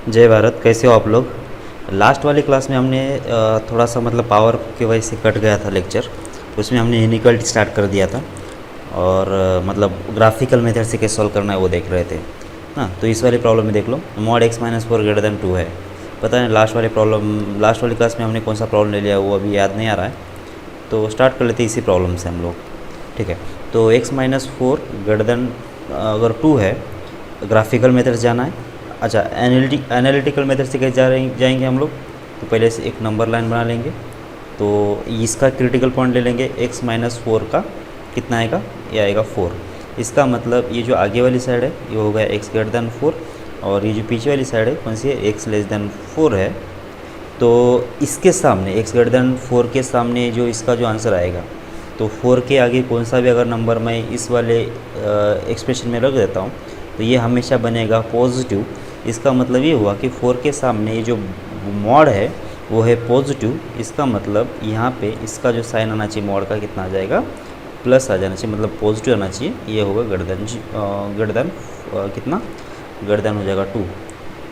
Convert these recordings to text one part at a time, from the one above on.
जय भारत। कैसे हो आप लोग। लास्ट वाली क्लास में हमने थोड़ा सा मतलब पावर की वजह से कट गया था लेक्चर। उसमें हमने इनइक्वालिटी स्टार्ट कर दिया था और मतलब ग्राफिकल मेथड से कैसे सॉल्व करना है वो देख रहे थे ना। तो इस वाली प्रॉब्लम में देख लो, mod x minus four greater than 2 है। पता है लास्ट वाली क्लास में हमने कौन सा प्रॉब्लम ले लिया वो अभी याद नहीं आ रहा है। तो स्टार्ट कर लेते हैं इसी प्रॉब्लम से हम लोग। ठीक है, तो x minus four greater then अगर 2 है, ग्राफिकल मेथड जाना है। अच्छा, एनालिटिकल मेथड से कैसे जाएंगे हम लोग। तो पहले से एक नंबर लाइन बना लेंगे, तो इसका क्रिटिकल पॉइंट ले लेंगे। x माइनस फोर का कितना आएगा, ये आएगा 4। इसका मतलब ये जो आगे वाली साइड है ये हो गया x ग्रेटर देन 4, और ये जो पीछे वाली साइड है कौन सी है, x लेस देन 4 है। तो इसके सामने x ग्रेटर देन 4 के सामने जो इसका जो आंसर आएगा, तो 4 के आगे कौन सा भी अगर नंबर मैं इस वाले एक्सप्रेशन में रख देता हूँ तो ये हमेशा बनेगा पॉजिटिव। इसका मतलब ये हुआ कि 4 के सामने ये जो मॉड है वो है पॉजिटिव। इसका मतलब यहाँ पे इसका जो साइन आना चाहिए मॉड का कितना आ जाएगा, प्लस आ जाना चाहिए, मतलब पॉजिटिव आना चाहिए। ये होगा ग्रेटर देन कितना, ग्रेटर देन हो जाएगा 2।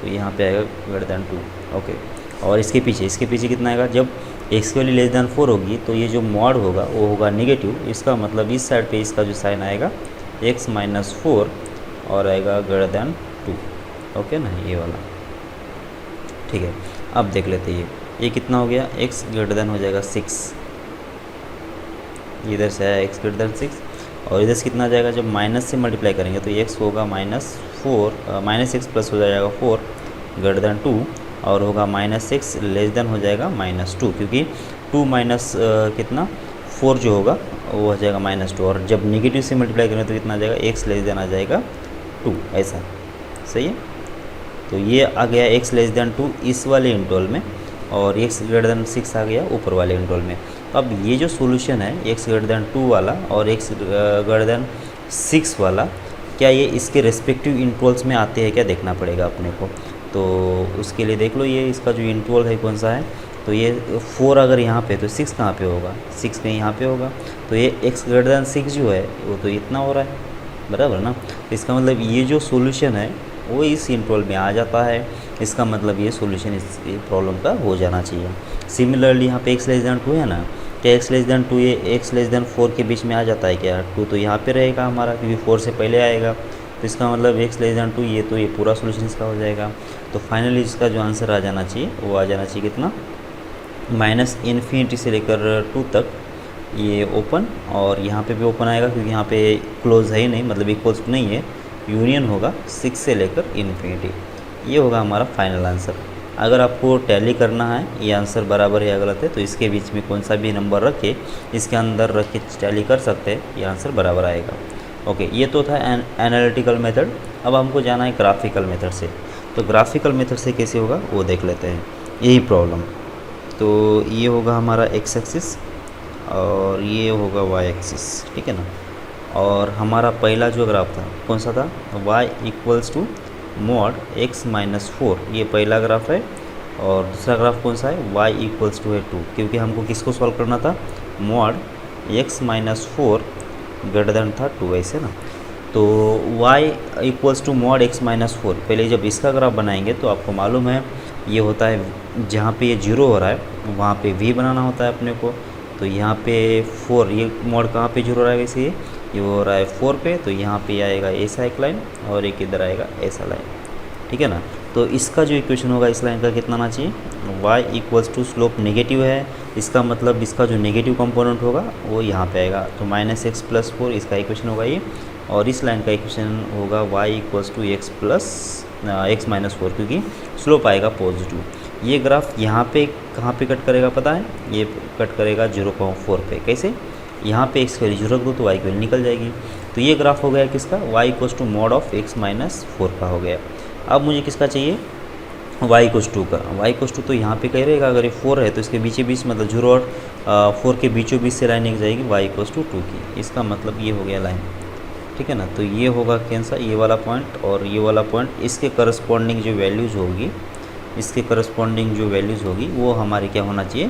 तो यहाँ पे आएगा ग्रेटर देन 2। ओके, और इसके पीछे कितना आएगा, जब x की वैल्यू लेस देन 4 होगी तो ये जो मॉड होगा वो होगा नेगेटिव। इसका मतलब इस साइड पे इसका जो साइन आएगा x माइनस 4 और आएगा ग्रेटर देन 2। ओके ना, ये वाला। ठीक है, अब देख लेते हैं ये कितना हो गया, x ग्रेटर देन हो जाएगा 6। इधर से आया x ग्रेटर देन 6, और इधर से कितना आ जाएगा, जब माइनस से मल्टीप्लाई करेंगे तो x होगा माइनस एक्स प्लस हो जाएगा 4 ग्रेटर देन 2, और होगा माइनस एक्स लेस देन हो जाएगा -2, क्योंकि 2 माइनस कितना 4 जो होगा वो हो जाएगा -2, और जब नेगेटिव से मल्टीप्लाई करेंगे तो कितना आ जाएगा, x लेस देन आ जाएगा 2। ऐसा सही है। तो ये आ गया x लेस देन 2 इस वाले इंटरवल में, और x ग्रेटर देन 6 आ गया ऊपर वाले इंटरवल में। तो अब ये जो सॉल्यूशन है x ग्रेटर देन 2 वाला और x ग्रेटर देन 6 वाला, क्या ये इसके रेस्पेक्टिव इंटरवल्स में आते हैं क्या, देखना पड़ेगा अपने को। तो उसके लिए देख लो, ये इसका जो इंटरवल है कौन सा है, तो ये 4 अगर यहाँ पे, तो 6 कहाँ पे होगा, 6 कहीं यहाँ पे होगा। तो ये x ग्रेटर देन 6 जो है वो तो इतना हो रहा है, बराबर ना। इसका मतलब ये जो सॉल्यूशन है वो इस इंटरवल में आ जाता है। इसका मतलब ये सॉल्यूशन इस प्रॉब्लम का हो जाना चाहिए। सिमिलरली यहाँ पे x लेस देन 2 है ना, क्या x लेस देन 2 ये x लेस देन 4 के बीच में आ जाता है क्या, 2 तो यहाँ पे रहेगा हमारा क्योंकि 4 से पहले आएगा। तो इसका मतलब x लेस देन 2 ये, तो ये पूरा सॉल्यूशन इसका हो जाएगा। तो फाइनली इसका जो आंसर आ जाना चाहिए वो आ जाना चाहिए कितना, -∞ से लेकर 2 तक ये ओपन, और यहाँ पे भी ओपन आएगा क्योंकि यहाँ पे क्लोज है ही नहीं, मतलब इक्वल्स नहीं है, यूनियन होगा 6 से लेकर ∞। ये होगा हमारा फाइनल आंसर। अगर आपको टैली करना है ये आंसर बराबर है या गलत है, तो इसके बीच में कौन सा भी नंबर रख के इसके अंदर रख के टैली कर सकते हैं, ये आंसर बराबर आएगा। ओके, ये तो था एनालिटिकल मेथड। अब हमको जाना है ग्राफिकल मेथड से। तो ग्राफिकल मेथड से कैसे होगा वो देख लेते हैं, यही प्रॉब्लम। तो ये होगा हमारा x एक्सिस और ये होगा y एक्सिस, ठीक है ना। और हमारा पहला जो ग्राफ था कौन सा था, y equals to mod x minus 4, ये पहला ग्राफ है। और दूसरा ग्राफ कौन सा है, y इक्वल्स टू है 2, क्योंकि हमको किसको सॉल्व करना था, mod x minus 4 greater than था 2, ऐसे ना। तो y equals to mod x minus 4, पहले जब इसका ग्राफ बनाएंगे तो आपको मालूम है ये होता है जहाँ पे ये 0 हो रहा है वहाँ पे v बनाना होता है अपने को। तो यहाँ पे 4, ये मॉड कहाँ पे 0 हो रहा है, वैसे ये हो रहा है 4 पे, तो यहाँ पे आएगा ऐसा एक लाइन और एक इधर आएगा ऐसा लाइन, ठीक है ना। तो इसका जो इक्वेशन होगा इस लाइन का कितना आना चाहिए, y equals to slope negative है, इसका मतलब इसका जो नेगेटिव कंपोनेंट होगा वो यहाँ पे आएगा, तो -x प्लस 4 इसका इक्वेशन होगा ये। और इस लाइन का इक्वेशन होगा y equals to x minus 4, क्योंकि स्लोप आएगा पॉजिटिव। ये ग्राफ यहाँ पे कहाँ पे कट करेगा पता है, ये कट करेगा 0.4 पे। कैसे, यहाँ पे x की वैल्यू 0 रख दो तो y की वैल्यू निकल जाएगी। तो ये ग्राफ हो गया किसका, y equals to mod of x minus 4 का हो गया। अब मुझे किसका चाहिए, y इक्वल्स 2 का। y इक्वल्स 2 तो यहाँ पे कह रहेगा, अगर ये 4 है तो इसके बीच बीच मतलब 0 और 4 के बीचों बीच से लाइन एक जाएगी y इक्वल्स टू 2 की। इसका मतलब ये हो गया लाइन, ठीक है ना। तो ये होगा कैंसर, ये वाला पॉइंट और ये वाला पॉइंट, इसके करस्पॉन्डिंग जो वैल्यूज़ होगी, इसके करस्पॉन्डिंग जो वैल्यूज़ होगी वो हमारे क्या होना चाहिए,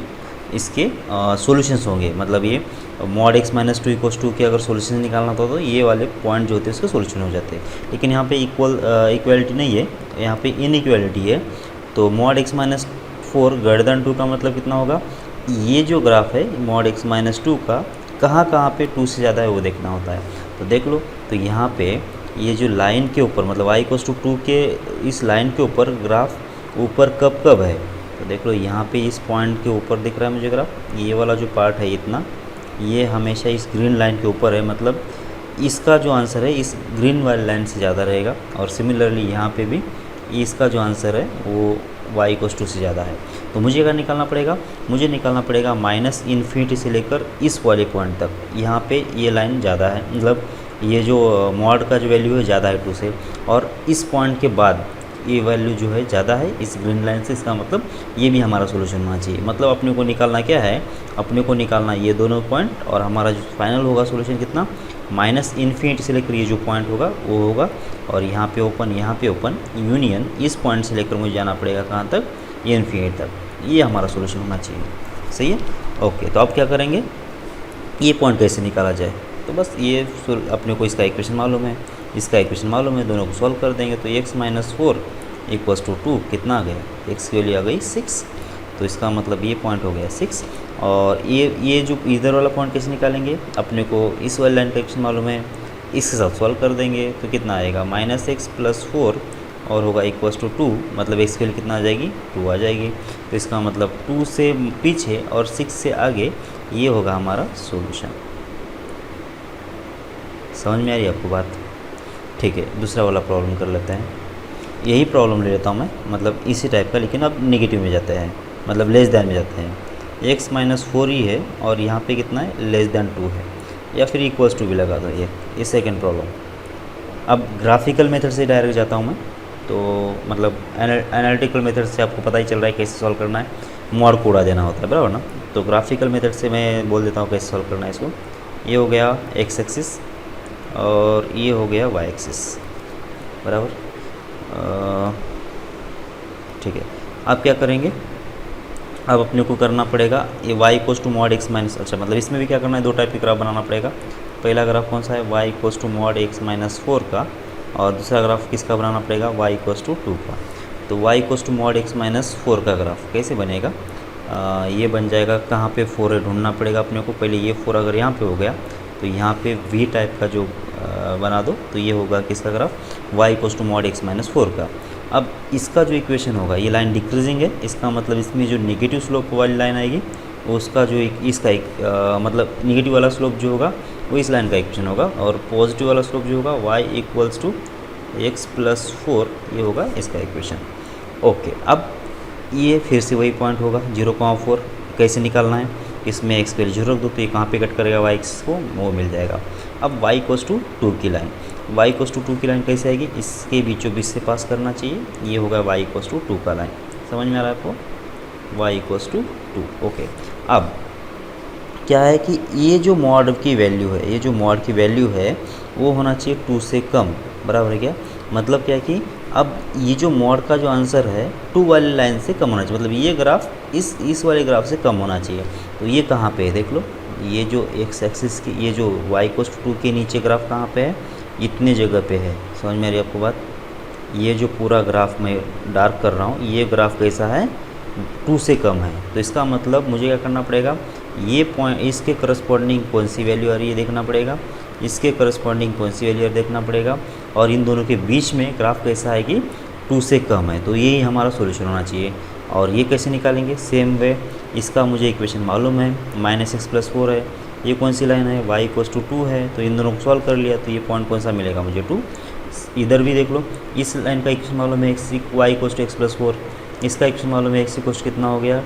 इसके सॉल्यूशंस होंगे। मतलब ये mod x minus two equals to के अगर सॉल्यूशन निकालना था तो ये वाले पॉइंट जो होते हैं उसके सॉल्यूशन हो जाते हैं। लेकिन यहाँ पे इक्वलिटी नहीं है, यहाँ पे इनइक्वालिटी है। तो mod x minus four greater than two का मतलब कितना होगा, ये जो ग्राफ है मॉड x माइनस टू का कहाँ कहाँ पे 2 से ज़्यादा है वो देखना होता है। तो देख लो, तो यहाँ पे ये जो लाइन के ऊपर मतलब y इक्वल्स टू 2 के इस लाइन के ऊपर ग्राफ ऊपर कब कब है, तो देख लो यहाँ पे इस पॉइंट के ऊपर दिख रहा है मुझे ग्राफ, ये वाला जो पार्ट है इतना, ये हमेशा इस ग्रीन लाइन के ऊपर है। मतलब इसका जो आंसर है इस ग्रीन वाली लाइन से ज़्यादा रहेगा। और सिमिलरली यहाँ पे भी इसका जो आंसर है वो y इक्वल्स टू से ज़्यादा है। तो मुझे क्या निकालना पड़ेगा, मुझे निकालना पड़ेगा माइनस इन्फिनिटी से लेकर इस वाले पॉइंट तक, यहाँ पे ये लाइन ज़्यादा है, मतलब ये जो मॉड का जो वैल्यू है ज़्यादा है 2 से, और इस पॉइंट के बाद ये वैल्यू जो है ज़्यादा है इस ग्रीन लाइन से। इसका मतलब ये भी हमारा सोल्यूशन होना चाहिए। मतलब अपने को निकालना क्या है, अपने को निकालना ये दोनों पॉइंट, और हमारा जो फाइनल होगा सोल्यूशन कितना, माइनस इन्फिनिटी से लेकर ये जो पॉइंट होगा वो होगा, और यहाँ पे ओपन, यहाँ पे ओपन, यूनियन इस पॉइंट से लेकर मुझे जाना पड़ेगा कहाँ तक, ये इन्फिनिटी तक। ये हमारा सोल्यूशन होना चाहिए। सही है, ओके। तो अब क्या करेंगे, ये पॉइंट कैसे निकाला जाए, तो बस ये अपने को इसका इक्वेशन मालूम है, इसका इक्वेशन मालूम है, दोनों को सॉल्व कर देंगे। तो x minus four equals to 2 कितना आ गया, x की वैल्यू आ गई 6। तो इसका मतलब ये पॉइंट हो गया 6। और ये जो इधर वाला पॉइंट कैसे निकालेंगे, अपने को इस वाली लाइन का इक्वेशन मालूम है, इसके साथ सॉल्व कर देंगे। तो कितना आएगा, माइनस एक्स प्लस 4 और होगा इक्वल्स टू 2, मतलब x की वैल्यू कितना आ जाएगी, 2 आ जाएगी। तो इसका मतलब 2 से पीछे और 6 से आगे ये होगा हमारा सॉल्यूशन। समझ में आ रही है आपको बात? ठीक है, दूसरा वाला प्रॉब्लम कर लेते हैं। यही प्रॉब्लम ले लेता हूँ मैं, मतलब इसी टाइप का, लेकिन अब नेगेटिव में जाते हैं, मतलब लेस दैन में जाते हैं। x माइनस 4 ही है और यहाँ पे कितना है, लेस दैन 2 है, या फिर इक्वल्स टू भी लगा दो। ये सेकेंड प्रॉब्लम। अब ग्राफिकल मेथड से डायरेक्ट जाता हूँ मैं, तो मतलब एनालिटिकल मेथड से आपको पता ही चल रहा है कैसे सॉल्व करना है, मॉड को उड़ा देना होता है, बराबर ना। तो ग्राफिकल मेथड से मैं बोल देता हूँ कैसे सॉल्व करना है इसको। ये हो गया x एक्सिस और ये हो गया y एक्सिस, बराबर। ठीक है, अब क्या करेंगे, अब अपने को करना पड़ेगा ये y equals to mod x minus, अच्छा मतलब इसमें भी क्या करना है, दो टाइप की ग्राफ बनाना पड़ेगा। पहला ग्राफ कौन सा है, y equals to mod x minus 4 का, और दूसरा ग्राफ किसका बनाना पड़ेगा, y इक्वल्स टू 2 का। तो y equals to mod x minus 4 का ग्राफ कैसे बनेगा, ये बन जाएगा, कहाँ पे 4 है ढूंढना पड़ेगा अपने को। पहले ये 4 अगर यहाँ पे हो गया तो यहाँ पे v टाइप का जो बना दो, तो ये होगा किसका graph, y equals to mod x minus 4 का। अब इसका जो इक्वेशन होगा, ये लाइन डिक्रीजिंग है, इसका मतलब इसमें जो नेगेटिव स्लोप वाली लाइन आएगी उसका जो इसका मतलब नेगेटिव वाला स्लोप जो होगा वो इस लाइन का इक्वेशन होगा, और पॉजिटिव वाला स्लोप जो होगा y equals to x plus 4, ये होगा इसका इक्वेशन। ओके, अब ये फिर से वही पॉइंट होगा 0,4। कैसे निकालना है, इसमें x के लिए 0 रख दो, तो ये कहाँ पे कट करेगा, y को वो मिल जाएगा। अब y इक्वल्स टू 2 की लाइन, y इक्वल्स टू 2 की लाइन कैसे आएगी, इसके बीचों बीच से पास करना चाहिए, ये होगा y इक्वल्स टू 2 का लाइन। समझ में आ रहा है आपको, y इक्वल्स टू 2। ओके, अब क्या है कि ये जो मॉड की वैल्यू है, ये जो मॉड की वैल्यू है वो होना चाहिए 2 से कम, बराबर है क्या। मतलब क्या है कि अब ये जो मॉड का जो आंसर है 2 वाली लाइन से कम होना चाहिए, मतलब ये ग्राफ इस वाले ग्राफ से कम होना चाहिए। तो ये कहाँ पे है, देख लो, ये जो x एक्सिस की, ये जो y इक्वल्स टू 2 के नीचे ग्राफ कहाँ पे है, इतने जगह पे है। समझ में आ रही है आपको बात। ये जो पूरा ग्राफ मैं डार्क कर रहा हूँ, ये ग्राफ कैसा है, 2 से कम है। तो इसका मतलब मुझे क्या करना पड़ेगा, ये पॉइंट, इसके करस्पॉन्डिंग कौन सी वैल्यू आ रही है देखना पड़ेगा, इसके करस्पॉन्डिंग कौन सी वैल्यू देखना पड़ेगा, और इन दोनों के बीच में ग्राफ कैसा है कि 2 से कम है। तो यही हमारा सॉल्यूशन होना चाहिए। और ये कैसे निकालेंगे, सेम वे, इसका मुझे इक्वेशन मालूम है, माइनस एक्स प्लस 4 है, ये कौन सी लाइन है, y इक्वल्स टू 2 है। तो इन दोनों को सॉल्व कर लिया, तो ये पॉइंट कौन सा मिलेगा मुझे, 2। इधर भी देख लो, इस लाइन का इक्वेशन मालूम है, y equals to x plus 4, इसका इक्वेशन मालूम है, x इक्वल्स कितना हो गया,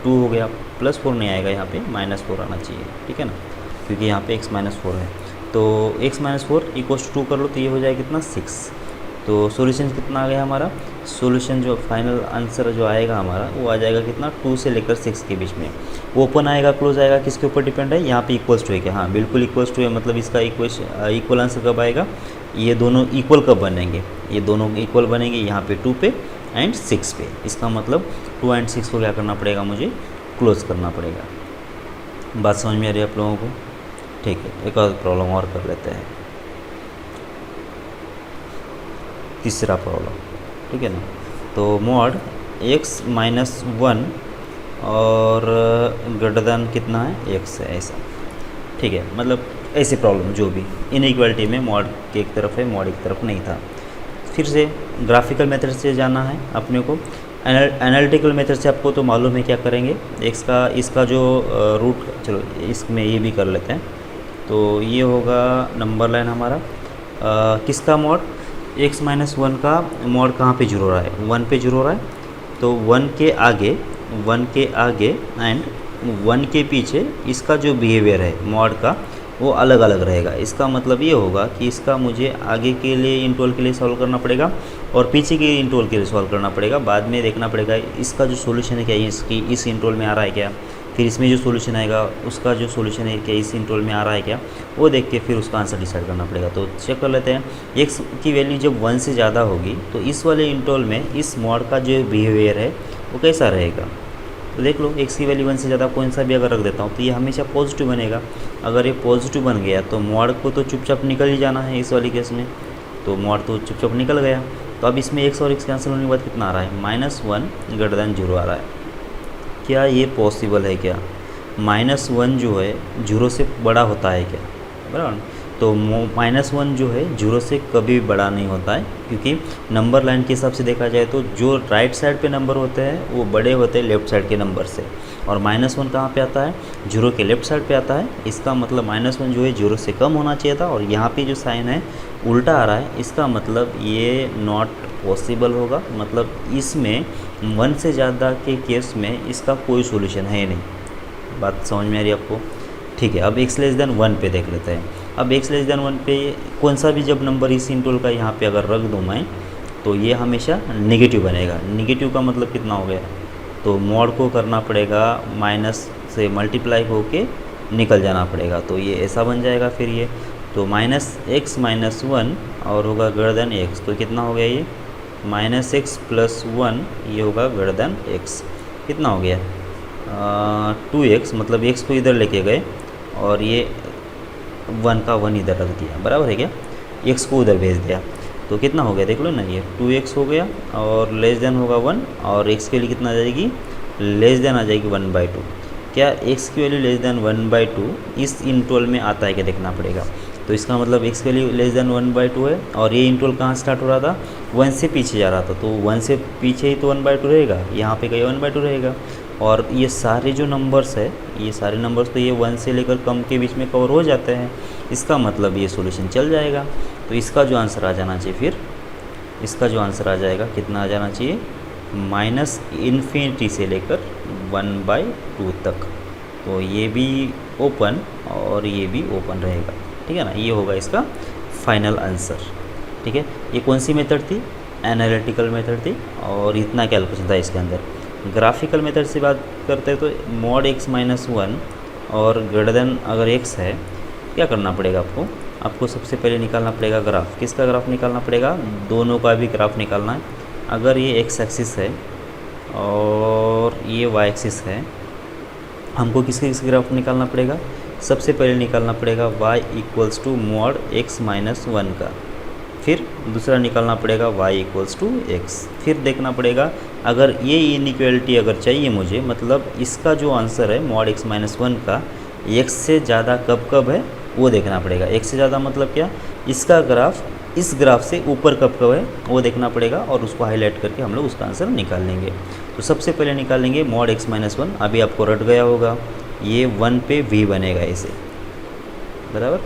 2 हो गया, प्लस 4 नहीं आएगा, यहाँ पे -4 आना चाहिए, ठीक है ना, क्योंकि यहाँ पे x माइनस 4 है। तो x माइनस 4 इक्वल्स टू 2 कर लो, तो ये हो जाएगा कितना, 6। तो सॉल्यूशन कितना आ गया हमारा, सॉल्यूशन जो फाइनल आंसर जो आएगा हमारा वो आ जाएगा कितना, 2 से लेकर 6 के बीच में। ओपन आएगा, क्लोज आएगा, किसके ऊपर डिपेंड है, यहाँ पे इक्वल्स टू है क्या, हाँ बिल्कुल इक्वल्स टू है। मतलब इसका इक्वल आंसर कब आएगा, ये दोनों इक्वल कब बनेंगे, ये दोनों इक्वल बनेंगे यहाँ पे 2 पे एंड 6 पे। इसका मतलब 2 एंड 6 को क्या करना पड़ेगा मुझे, क्लोज करना पड़ेगा। बात समझ में आ रही है आप लोगों को? ठीक है, एक और प्रॉब्लम और कर लेते हैं, तीसरा प्रॉब्लम, ठीक है ना। तो मॉड x माइनस 1 और ग्रेटर देन कितना है, x है, ऐसा, ठीक है। मतलब ऐसे प्रॉब्लम जो भी इनइक्वालिटी में मॉड के एक तरफ है, मॉड एक तरफ नहीं था। फिर से ग्राफिकल मेथड से जाना है अपने को। एनालिटिकल मेथड से आपको तो मालूम है क्या करेंगे, x का इसका जो रूट, चलो इसमें ये भी कर लेते हैं। तो ये होगा नंबर लाइन हमारा किसका मॉड, x माइनस 1 का मॉड कहाँ पे जीरो हो रहा है, 1 पे जीरो हो रहा है। तो 1 के आगे एंड 1 के पीछे इसका जो बिहेवियर है मॉड का वो अलग अलग रहेगा। इसका मतलब ये होगा कि इसका मुझे आगे के लिए इंटरवल के लिए सॉल्व करना पड़ेगा और पीछे के इंटरवल के लिए सॉल्व करना पड़ेगा। बाद में देखना पड़ेगा इसका जो सॉल्यूशन है क्या इसकी इस इंटरवल में आ रहा है क्या, फिर इसमें जो सॉल्यूशन आएगा उसका जो सॉल्यूशन है क्या इस इंटरवल में आ रहा है क्या, वो देख के फिर उसका आंसर डिसाइड करना पड़ेगा। तो चेक कर लेते हैं, x की वैल्यू जब 1 से ज़्यादा होगी तो इस वाले इंटरवल में इस मॉड का जो बिहेवियर है वो कैसा रहेगा। तो देख लो, x की वैल्यू 1 से ज़्यादा कौन सा भी अगर रख देता हूँ तो ये हमेशा पॉजिटिव बनेगा। अगर ये पॉजिटिव बन गया तो मॉड को तो चुपचाप निकल ही जाना है इस वाली केस में, तो मॉड तो चुपचाप निकल गया। तो अब इसमें x और x कैंसिल होने के बाद कितना आ रहा है, -1 ग्रेटर देन 0 आ रहा है। क्या ये पॉसिबल है क्या, -1 जो है 0 से बड़ा होता है क्या, बराबर। तो -1 जो है 0 से कभी बड़ा नहीं होता है, क्योंकि नंबर लाइन के हिसाब से देखा जाए तो जो राइट साइड पे नंबर होते हैं वो बड़े होते हैं लेफ़्ट साइड के नंबर से, और -1 कहाँ पे आता है, 0 के लेफ़्ट साइड पे आता है। इसका मतलब -1 जो है 0 से कम होना चाहिए था, और यहाँ पे जो साइन है उल्टा आ रहा है, इसका मतलब ये नॉट पॉसिबल होगा। मतलब इसमें 1 से ज़्यादा के केस में इसका कोई सोल्यूशन है नहीं। बात समझ में आ रही है आपको? ठीक है, अब x लेस देन 1 पे देख लेते हैं। अब x लेस देन 1 पे कौन सा भी जब नंबर इस इंटरवल का यहाँ पे अगर रख दूँ मैं, तो ये हमेशा नेगेटिव बनेगा। नेगेटिव का मतलब कितना हो गया, तो मॉड को करना पड़ेगा माइनस से मल्टीप्लाई होके निकल जाना पड़ेगा, तो ये ऐसा बन जाएगा फिर ये। तो -x माइनस 1 और होगा ग्रेटर देन x, तो कितना हो गया ये -x प्लस 1, ये होगा ग्रेटर देन x, कितना हो गया 2x, मतलब x को इधर लेके गए और ये 1 का 1 इधर रख दिया, बराबर है क्या, x को उधर भेज दिया, तो कितना हो गया देख लो ना, ये 2x हो गया और लेस देन होगा 1, और x के लिए कितना आ जाएगी, लेस देन आ जाएगी 1/2। क्या x की वैल्यू लेस देन 1/2 इस इंटरवल में आता है क्या देखना पड़ेगा। तो इसका मतलब x की वैल्यू लेस देन 1/2 है, और ये इंटरवल कहाँ स्टार्ट हो रहा था, 1 से पीछे जा रहा था, तो 1 से पीछे ही तो 1/2 रहेगा, यहाँ पे कहीं 1/2 रहेगा। और ये सारे जो नंबर्स है, ये सारे नंबर्स तो ये 1 से लेकर कम के बीच में कवर हो जाते हैं, इसका मतलब ये सॉल्यूशन चल जाएगा। तो इसका जो आंसर आ जाना चाहिए, फिर इसका जो आंसर आ जाएगा कितना आ जाना चाहिए, -∞ से लेकर 1/2 तक। तो ये भी ओपन और ये भी ओपन रहेगा, ठीक है ना, ये होगा इसका फाइनल आंसर। ठीक है, ये कौन सी मेथड थी, एनालिटिकल मेथड थी, और इतना कैलकुलेशन था इसके अंदर। ग्राफिकल मेथड से बात करते हैं तो मॉड x माइनस 1 और ग्रेटर देन अगर x है, क्या करना पड़ेगा आपको सबसे पहले निकालना पड़ेगा ग्राफ। किसका ग्राफ निकालना पड़ेगा, दोनों का भी ग्राफ निकालना है। अगर ये x एक्सिस है और ये y एक्सिस है, हमको किसके ग्राफ निकालना पड़ेगा, सबसे पहले निकालना पड़ेगा y equals to mod x minus 1 का, फिर दूसरा निकालना पड़ेगा y इक्वल्स टू x। फिर देखना पड़ेगा अगर ये इनइक्वालिटी अगर चाहिए मुझे, मतलब इसका जो आंसर है मॉड x माइनस 1 का x से ज़्यादा कब है वो देखना पड़ेगा। x से ज़्यादा मतलब क्या, इसका ग्राफ इस ग्राफ से ऊपर कब है वो देखना पड़ेगा, और उसको हाईलाइट करके हम लोग उसका आंसर निकाल लेंगे। तो सबसे पहले निकालेंगे मॉड x माइनस 1, अभी आपको रट गया होगा, ये 1 पे v बनेगा इसे, बराबर।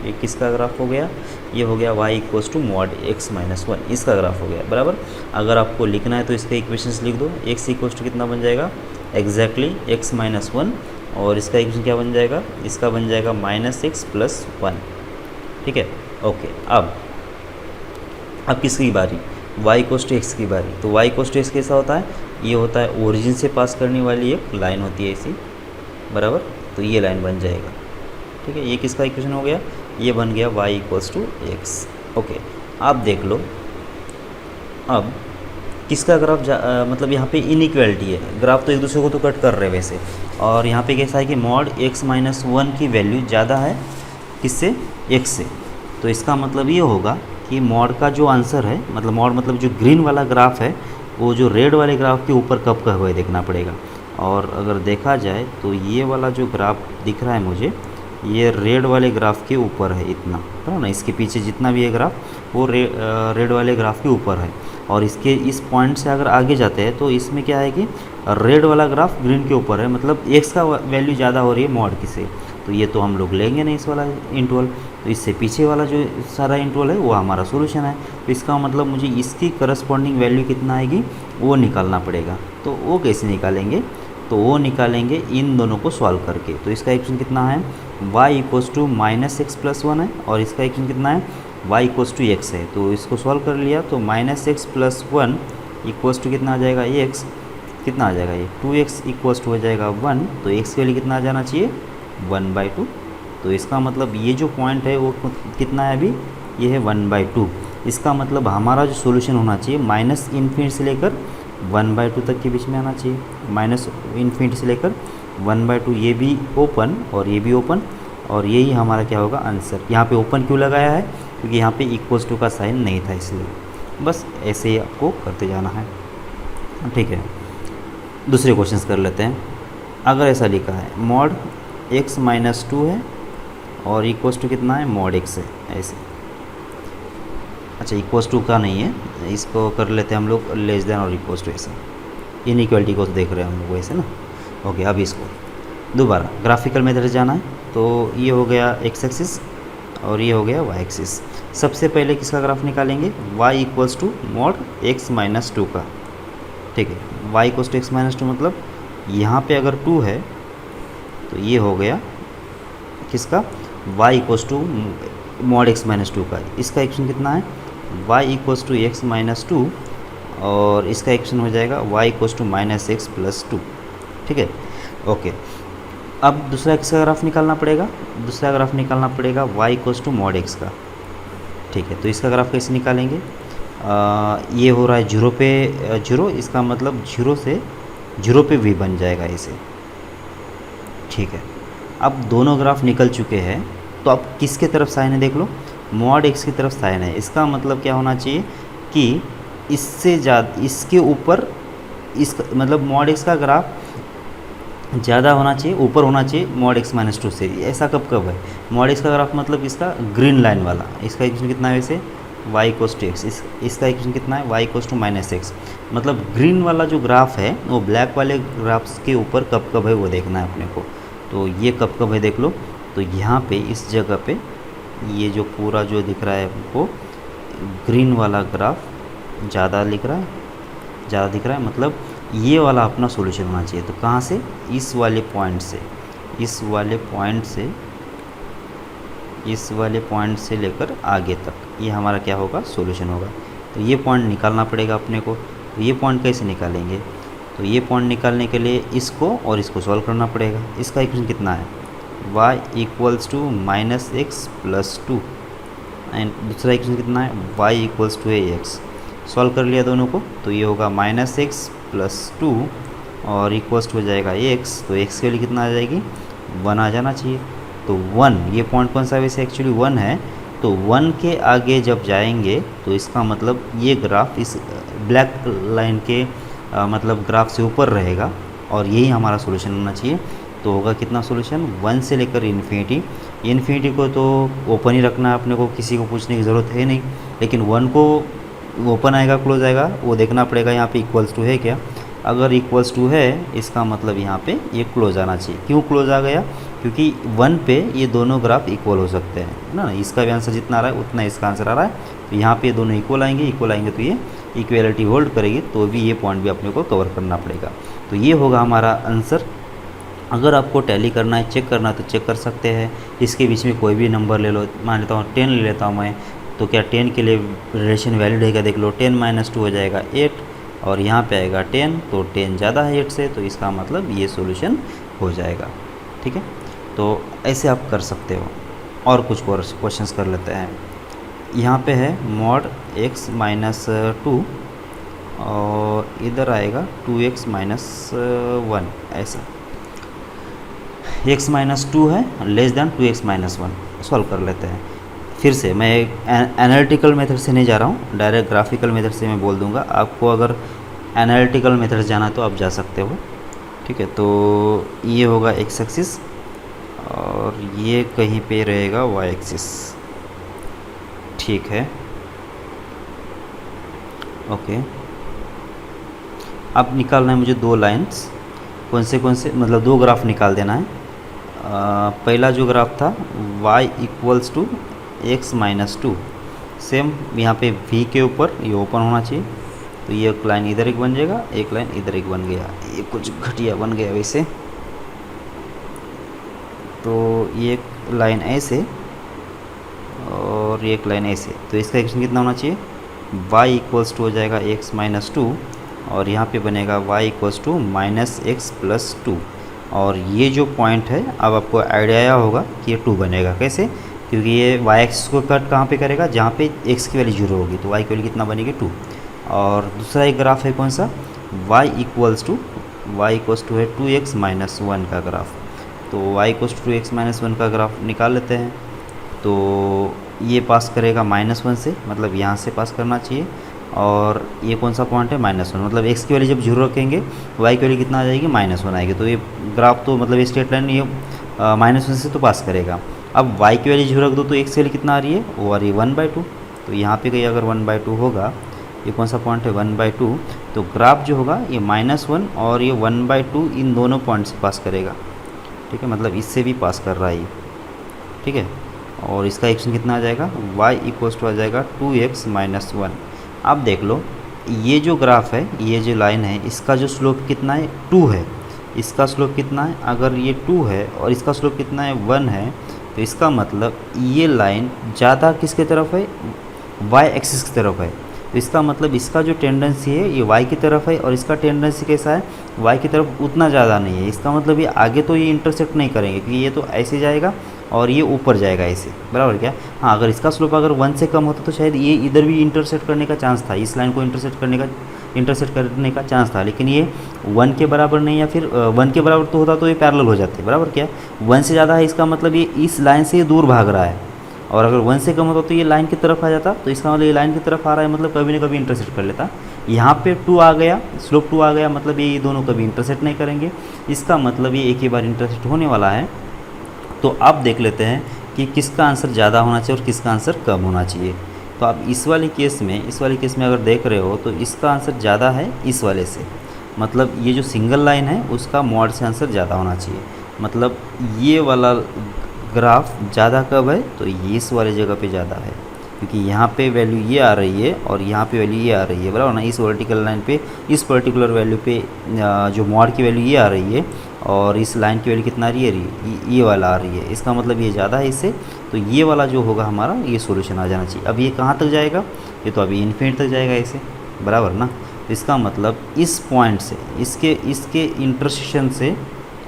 ये किसका ग्राफ हो गया, ये हो गया y equals to mod x minus 1, इसका ग्राफ हो गया, बराबर। अगर आपको लिखना है तो इसके इक्वेशंस लिख दो। x इक्वल्स टू कितना बन जाएगा, एग्जैक्टली x माइनस 1, और इसका इक्वेशन क्या बन जाएगा, इसका बन जाएगा -x प्लस 1, ठीक है, ओके। अब किसकी बारी, y इक्वल्स टू x की बारी। तो y इक्वल्स टू x कैसा होता है, ये होता है ओरिजिन से पास करने वाली एक लाइन होती है ऐसी, बराबर। तो ये लाइन बन जाएगा, ठीक है। ये किसका इक्वेशन हो गया, ये बन गया y equals to x, okay. आप देख लो, अब किसका ग्राफ मतलब यहाँ पे इनइक्वालिटी है, ग्राफ तो एक दूसरे को तो कट कर रहे हैं वैसे, और यहाँ पे कैसा है कि मॉड x माइनस 1 की वैल्यू ज़्यादा है किससे, x से। तो इसका मतलब ये होगा कि मॉड का जो आंसर है, मतलब मॉड मतलब जो ग्रीन वाला ग्राफ है वो जो रेड वाले ग्राफ के ऊपर कब का हुआ है देखना पड़ेगा। और अगर देखा जाए तो ये वाला जो ग्राफ दिख रहा है मुझे, ये रेड वाले ग्राफ के ऊपर है इतना, है ना, इसके पीछे जितना भी है ग्राफ वो रेड वाले ग्राफ के ऊपर है। और इसके इस पॉइंट से अगर आगे जाते हैं तो इसमें क्या है कि रेड वाला ग्राफ ग्रीन के ऊपर है, मतलब एक्स का वैल्यू ज़्यादा हो रही है मॉड की से, तो ये तो हम लोग लेंगे नहीं इस वाला इंटरवल। तो इससे पीछे वाला जो सारा इंटरवल है वो हमारा सोल्यूशन है। तो इसका मतलब मुझे इसकी करस्पॉन्डिंग वैल्यू कितना आएगी वो निकालना पड़ेगा। तो वो कैसे निकालेंगे, तो वो निकालेंगे इन दोनों को सॉल्व करके। तो इसका इक्वेशन कितना है, y equals to minus x plus 1 है, और इसका इक्वेशन कितना है, y इक्वल्स टू एक्स है। तो इसको सॉल्व कर लिया तो minus x plus 1 equals to कितना आ जाएगा, x कितना आ जाएगा, ये 2x इक्वल्स टू हो जाएगा 1। तो x के लिए कितना आ जाना चाहिए, 1/2। तो इसका मतलब ये जो पॉइंट है वो कितना है अभी, ये है 1/2। इसका मतलब हमारा जो सोल्यूशन होना चाहिए माइनस इन्फिनिटी से लेकर 1/2 तक के बीच में आना चाहिए। माइनस इन्फिनिटी से लेकर 1/2, ये भी ओपन और ये भी ओपन, और यही हमारा क्या होगा आंसर। यहाँ पे ओपन क्यों लगाया है, क्योंकि यहाँ पे इक्वल्स टू का साइन नहीं था, इसलिए बस ऐसे ही आपको करते जाना है। ठीक है, दूसरे क्वेश्चंस कर लेते हैं। अगर ऐसा लिखा है मॉड x माइनस 2 है और इक्वल्स टू कितना है, मॉड x है, ऐसे। अच्छा, इक्वल्स टू का नहीं है, इसको कर लेते हैं हम लोग लेस देन और इक्वल्स टू, ऐसा इनइक्वालिटी को देख रहे हैं हम लोग वैसे ना। ओके, अब इसको दोबारा ग्राफिकल मेथड जाना है। तो ये हो गया x एक्सिस और ये हो गया y एक्सिस। सबसे पहले किसका ग्राफ निकालेंगे, y equals to mod x minus 2 का। ठीक है, y equals to x minus 2 मतलब यहाँ पे अगर 2 है तो ये हो गया किसका, y equals to mod x minus 2 का। इसका इक्वेशन कितना है, y equals to x minus 2, और इसका इक्वेशन हो जाएगा y equals to minus x plus 2। ठीक है, ओके। अब दूसरा किसका ग्राफ निकालना पड़ेगा, दूसरा ग्राफ निकालना पड़ेगा y equals to mod x का। ठीक है, तो इसका ग्राफ कैसे निकालेंगे, ये हो रहा है 0 पे 0, इसका मतलब 0 से 0 पे v बन जाएगा इसे। ठीक है, अब दोनों ग्राफ निकल चुके हैं, तो अब किसके तरफ साइन है देख लो, मॉड x की तरफ साइन है। इसका मतलब क्या होना चाहिए कि इससे ज़्यादा, इसके ऊपर, इस मतलब मॉड x का ग्राफ ज़्यादा होना चाहिए, ऊपर होना चाहिए मॉड x माइनस 2 से। ऐसा कब कब है, मॉड x का ग्राफ मतलब इसका ग्रीन लाइन वाला, इसका इक्वेशन कितना है वैसे, y इक्वल्स टू एक्स, इसका इक्वेशन कितना है, y equals to minus x. मतलब ग्रीन वाला जो ग्राफ है वो ब्लैक वाले ग्राफ्स के ऊपर कब कब है वो देखना है अपने को। तो ये कब कब है देख लो, तो यहाँ पे इस जगह पे ये जो पूरा जो दिख रहा है आपको ग्रीन वाला ग्राफ ज़्यादा दिख रहा है, मतलब ये वाला अपना सॉल्यूशन होना चाहिए। तो कहाँ से, इस वाले पॉइंट से, इस वाले पॉइंट से लेकर आगे तक ये हमारा क्या होगा, सॉल्यूशन होगा। तो ये पॉइंट निकालना पड़ेगा अपने को। तो ये पॉइंट कैसे निकालेंगे, तो ये पॉइंट निकालने के लिए इसको और इसको सॉल्व करना पड़ेगा। इसका इक्वेशन कितना है, y equals to minus x plus 2, and दूसरा इक्वेशन कितना है, y equals to ax। Solve कर लिया दोनों को, तो ये होगा माइनस एक्स प्लस 2 और इक्वल्स टू हो जाएगा x। तो x के लिए कितना आ जाएगी, 1 आ जाना चाहिए। तो 1, ये पॉइंट कौन सा वैसे एक्चुअली 1 है, तो 1 के आगे जब जाएंगे तो इसका मतलब ये ग्राफ इस ब्लैक लाइन के मतलब ग्राफ से ऊपर रहेगा, और यही हमारा सॉल्यूशन होना चाहिए। तो होगा कितना सॉल्यूशन, 1 से लेकर इन्फिनिटी को तो ओपन ही रखना है अपने को, किसी को पूछने की ज़रूरत है नहीं। लेकिन 1 को ओपन आएगा क्लोज आएगा वो देखना पड़ेगा, यहाँ पे इक्वल्स टू है क्या। अगर इक्वल्स टू है इसका मतलब यहाँ पे ये क्लोज आना चाहिए। क्यों क्लोज आ गया, क्योंकि 1 पे ये दोनों ग्राफ इक्वल हो सकते हैं, है ना। इसका भी आंसर जितना आ रहा है उतना इसका आंसर आ रहा है। तो यहाँ पे दोनों इक्वल आएंगे तो ये इक्वेलिटी होल्ड करेगी, तो भी ये पॉइंट भी अपने को कवर करना पड़ेगा। तो ये होगा हमारा आंसर। अगर आपको टैली करना है, चेक करना है तो चेक कर सकते हैं। इसके बीच में कोई भी नंबर ले लो, मान लेता हूँ 10 ले लेता हूँ मैं, तो क्या 10 के लिए रिलेशन वैलिड है क्या, देख लो 10 माइनस 2 हो जाएगा 8, और यहाँ पे आएगा 10, तो 10 ज़्यादा है 8 से, तो इसका मतलब ये सॉल्यूशन हो जाएगा। ठीक है, तो ऐसे आप कर सकते हो। और कुछ क्वेश्चंस कर लेते हैं। यहाँ पे है मॉड x माइनस 2 और इधर आएगा 2x माइनस 1 ऐसा। x माइनस 2 है less than 2x minus 1। Solve कर लेते हैं। फिर से मैं एनालिटिकल मेथड से नहीं जा रहा हूँ, डायरेक्ट ग्राफिकल मेथड से मैं बोल दूँगा। आपको अगर एनालिटिकल मेथड जाना है तो आप जा सकते हो। ठीक है, तो ये होगा x एक्सिस और ये कहीं पे रहेगा y एक्सिस। ठीक है, ओके। अब निकालना है मुझे दो लाइंस। कौन से मतलब दो ग्राफ निकाल देना है। पहला जो ग्राफ था y equals to x minus 2, same यहाँ पे v के ऊपर ये ओपन होना चाहिए। तो ये एक लाइन इधर एक बन जाएगा, एक लाइन इधर एक बन गया। ये कुछ घटिया बन गया वैसे। तो ये एक लाइन ऐसे और ये एक लाइन ऐसे। तो इसका एक्शन कितना होना चाहिए, y इक्वल्स टू हो जाएगा x माइनस 2 और यहाँ पे बनेगा y equals to minus x plus 2। और ये जो पॉइंट है, अब आपको आइडिया होगा कि ये 2 बनेगा कैसे, क्योंकि ये y एक्सिस को कट कहाँ पे करेगा, जहाँ पे x की वैल्यू 0 होगी। तो y की वैल्यू कितना बनेगी 2। और दूसरा एक ग्राफ है कौन सा, y इक्वल्स टू है 2x माइनस 1 का ग्राफ। तो y equals to 2x minus 1 का ग्राफ निकाल लेते हैं। तो ये पास करेगा -1 से, मतलब यहाँ से पास करना चाहिए। और ये कौन सा पॉइंट है -1, मतलब x की वैल्यू जब 0 रखेंगे y की वैल्यू कितना आ जाएगी -1 आएगी। तो ये ग्राफ तो मतलब ये स्ट्रेट लाइन ये -1 से तो पास करेगा। अब y की वैल्यू 0 रख दो तो x की वैल्यू कितना आ रही है, वो आ रही है 1/2। तो यहाँ पे कहीं अगर 1/2 होगा, ये कौन सा पॉइंट है 1/2, तो ग्राफ जो होगा ये -1 और ये 1/2 इन दोनों पॉइंट से पास करेगा। ठीक है, मतलब इससे भी पास कर रहा है ये। ठीक है, और इसका एक्शन कितना आ जाएगा, y इक्वल्स टू आ जाएगा 2x माइनस 1। अब देख लो ये जो ग्राफ है, ये जो लाइन है, इसका जो स्लोप कितना है 2 है। इसका स्लोप कितना है, अगर ये 2 है और इसका स्लोप कितना है 1 है, तो इसका मतलब ये लाइन ज़्यादा किसके तरफ है, y एक्सिस की तरफ है। तो इसका मतलब इसका जो टेंडेंसी है ये y की तरफ है और इसका टेंडेंसी कैसा है, y की तरफ उतना ज़्यादा नहीं है। इसका मतलब ये आगे तो ये इंटरसेक्ट नहीं करेंगे, क्योंकि ये तो ऐसे जाएगा और ये ऊपर जाएगा ऐसे, बराबर क्या। हाँ, अगर इसका स्लोप अगर 1 से कम होता तो शायद ये इधर भी इंटरसेक्ट करने का चांस था, इस लाइन को इंटरसेक्ट करने का चांस था। लेकिन ये 1 के बराबर नहीं, या फिर 1 के बराबर तो होता तो ये पैरेलल हो जाते, बराबर क्या। 1 से ज़्यादा है, इसका मतलब ये इस लाइन से दूर भाग रहा है। और अगर 1 से कम होता तो ये लाइन की तरफ आ जाता। तो इसका मतलब ये लाइन की तरफ आ रहा है, मतलब कभी ना कभी इंटरसेक्ट कर लेता। यहाँ पे 2 आ गया, स्लोप 2 आ गया, मतलब ये दोनों कभी इंटरसेक्ट नहीं करेंगे। इसका मतलब ये एक ही बार इंटरसेक्ट होने वाला है। तो अब देख लेते हैं कि किसका आंसर ज़्यादा होना चाहिए और किसका आंसर कम होना चाहिए। तो आप इस वाले केस में अगर देख रहे हो तो इसका आंसर ज़्यादा है इस वाले से, मतलब ये जो सिंगल लाइन है उसका मॉड से आंसर ज़्यादा होना चाहिए। मतलब ये वाला ग्राफ ज़्यादा कब है, तो ये इस वाले जगह पे ज़्यादा है, क्योंकि यहाँ पे वैल्यू ये आ रही है और यहाँ पे वैल्यू ये आ रही है, बराबर ना। इस वर्टिकल लाइन पे इस पर्टिकुलर वैल्यू पे जो मॉड की वैल्यू ये आ रही है और इस लाइन की वैल्यू कितना आ रही है, ये वाला आ रही है। इसका मतलब ये ज़्यादा है इससे, तो ये वाला जो होगा हमारा ये सोल्यूशन आ जाना चाहिए। अब ये कहाँ तक जाएगा, ये तो अभी इन्फिनिट तक जाएगा ऐसे, बराबर ना। तो इसका मतलब इस पॉइंट से इसके इंटरसेक्शन से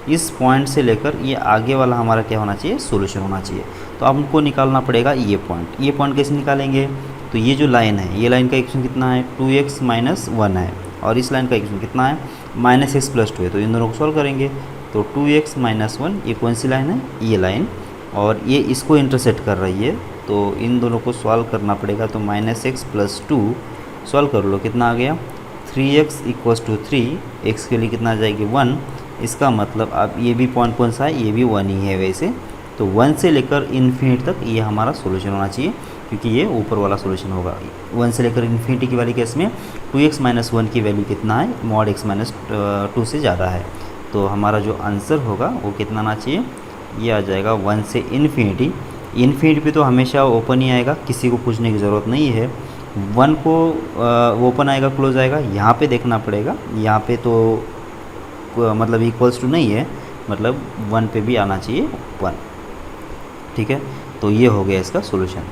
इस पॉइंट से लेकर ये आगे वाला हमारा क्या होना चाहिए, सोल्यूशन होना चाहिए। तो अब हमको निकालना पड़ेगा ये पॉइंट कैसे निकालेंगे। तो ये जो लाइन है, ये लाइन का इक्वेशन कितना है 2x माइनस 1 है और इस लाइन का इक्वेशन कितना है -x प्लस 2 है। तो इन दोनों को सॉल्व करेंगे तो 2x माइनस 1 ये कौन सी लाइन है, ये लाइन, और ये इसको इंटरसेक्ट कर रही है। तो इन दोनों को सॉल्व करना पड़ेगा। तो -x प्लस 2 सॉल्व कर लो, कितना आ गया 3x इक्वल्स टू 3, x के लिए कितना आ जाएगी 1। इसका मतलब अब ये भी पॉइंट कौन सा है, ये भी 1 ही है वैसे। तो 1 से लेकर इन्फिनिटी तक ये हमारा सोल्यूशन होना चाहिए, क्योंकि ये ऊपर वाला सोल्यूशन होगा। 1 से लेकर इन्फिनिटी की वाली केस में 2x माइनस 1 की वैल्यू कितना है, मॉड x माइनस 2 से ज़्यादा है। तो हमारा जो आंसर होगा वो कितना आना चाहिए, ये आ जाएगा 1 से इन्फिनिटी। इन्फिनिटी पे तो हमेशा ओपन ही आएगा, किसी को पूछने की ज़रूरत नहीं है। 1 को ओपन आएगा क्लोज आएगा, यहाँ पे देखना पड़ेगा। यहाँ पे तो मतलब इक्वल्स टू नहीं है, मतलब 1 पे भी आना चाहिए 1। ठीक है, तो ये हो गया इसका सॉल्यूशन।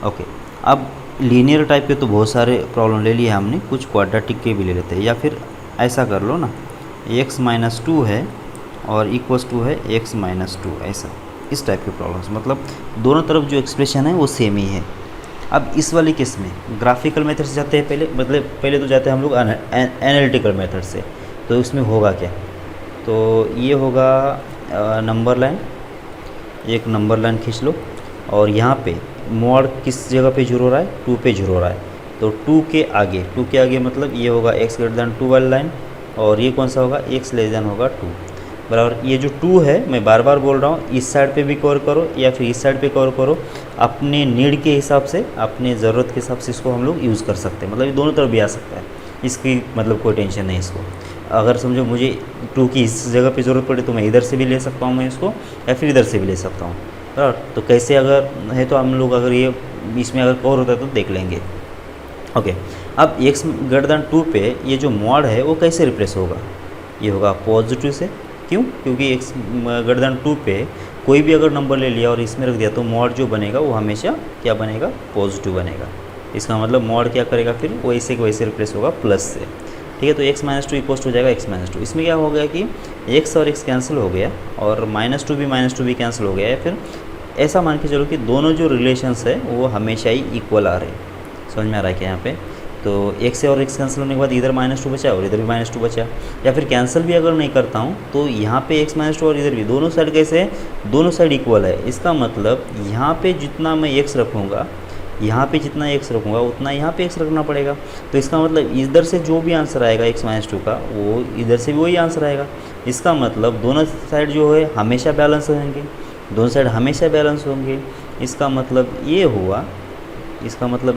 ओके, अब लीनियर टाइप के तो बहुत सारे प्रॉब्लम ले लिए हमने, कुछ क्वाड्रेटिक के भी ले लेते हैं। या फिर ऐसा कर लो ना, x माइनस 2 है और इक्वल्स टू है x माइनस 2, ऐसा इस टाइप के प्रॉब्लम्स, मतलब दोनों तरफ जो एक्सप्रेशन है वो सेम ही है। अब इस वाली केस में ग्राफिकल मेथड से जाते हैं पहले, मतलब पहले तो जाते हैं हम लोग एनालिटिकल मेथड से। तो इसमें होगा क्या, तो ये होगा नंबर लाइन, एक नंबर लाइन खींच लो और यहाँ पे मॉड किस जगह पे जुड़ हो रहा है, 2 पे जुड़ हो रहा है। तो 2 के आगे मतलब ये होगा x ग्रेटर दैन 2 वाली लाइन, और ये कौन सा होगा, x लेस दैन होगा 2 बराबर। ये जो 2 है मैं बार बार बोल रहा हूँ, इस साइड पे भी कवर करो या फिर इस साइड पे कवर करो, अपने नीड के हिसाब से, अपने ज़रूरत के हिसाब से इसको हम लोग यूज़ कर सकते हैं। मतलब ये दोनों तरफ भी आ सकता है, इसकी मतलब कोई टेंशन नहीं इसको। अगर समझो मुझे 2 की इस जगह पे ज़रूरत पड़े तो मैं इधर से भी ले सकता हूँ मैं इसको, या फिर इधर से भी ले सकता हूँ बराबर। तो कैसे अगर है तो हम लोग अगर ये इसमें अगर कवर होता है तो देख लेंगे। ओके, अब x ग्रेटर दैन 2 पे ये जो मॉड है वो कैसे रिप्लेस होगा, ये होगा पॉजिटिव से। क्यों, क्योंकि x ग्रेटर दैन 2 पे कोई भी अगर नंबर ले लिया और इसमें रख दिया तो मॉड जो बनेगा वो हमेशा क्या बनेगा, पॉजिटिव बनेगा। इसका मतलब मॉड क्या करेगा फिर वैसे के वैसे रिप्लेस होगा प्लस से। ठीक है, तो x माइनस 2 इक्वल्स हो जाएगा x माइनस 2। इसमें क्या हो गया कि x और x कैंसिल हो गया और -2 भी कैंसिल हो गया है। फिर ऐसा मान के चलो कि दोनों जो रिलेशंस है वो हमेशा ही इक्वल आ रहे हैं। समझ में आ रहा है क्या यहाँ पे, तो x से और x कैंसिल होने के बाद इधर -2 बचा और इधर भी -2 बचा। या फिर कैंसिल भी अगर नहीं करता हूँ तो यहाँ पे x -2 और इधर भी दोनों साइड कैसे है, दोनों साइड इक्वल है। इसका मतलब यहाँ पे जितना मैं x रखूँगा, यहाँ पे जितना x रखूँगा उतना यहाँ पे x रखना पड़ेगा। तो इसका मतलब इधर से जो भी आंसर आएगा x -2 का, वो इधर से भी वही आंसर आएगा। इसका मतलब दोनों साइड जो है हमेशा बैलेंस रहेंगे, दोनों साइड हमेशा बैलेंस होंगे। इसका मतलब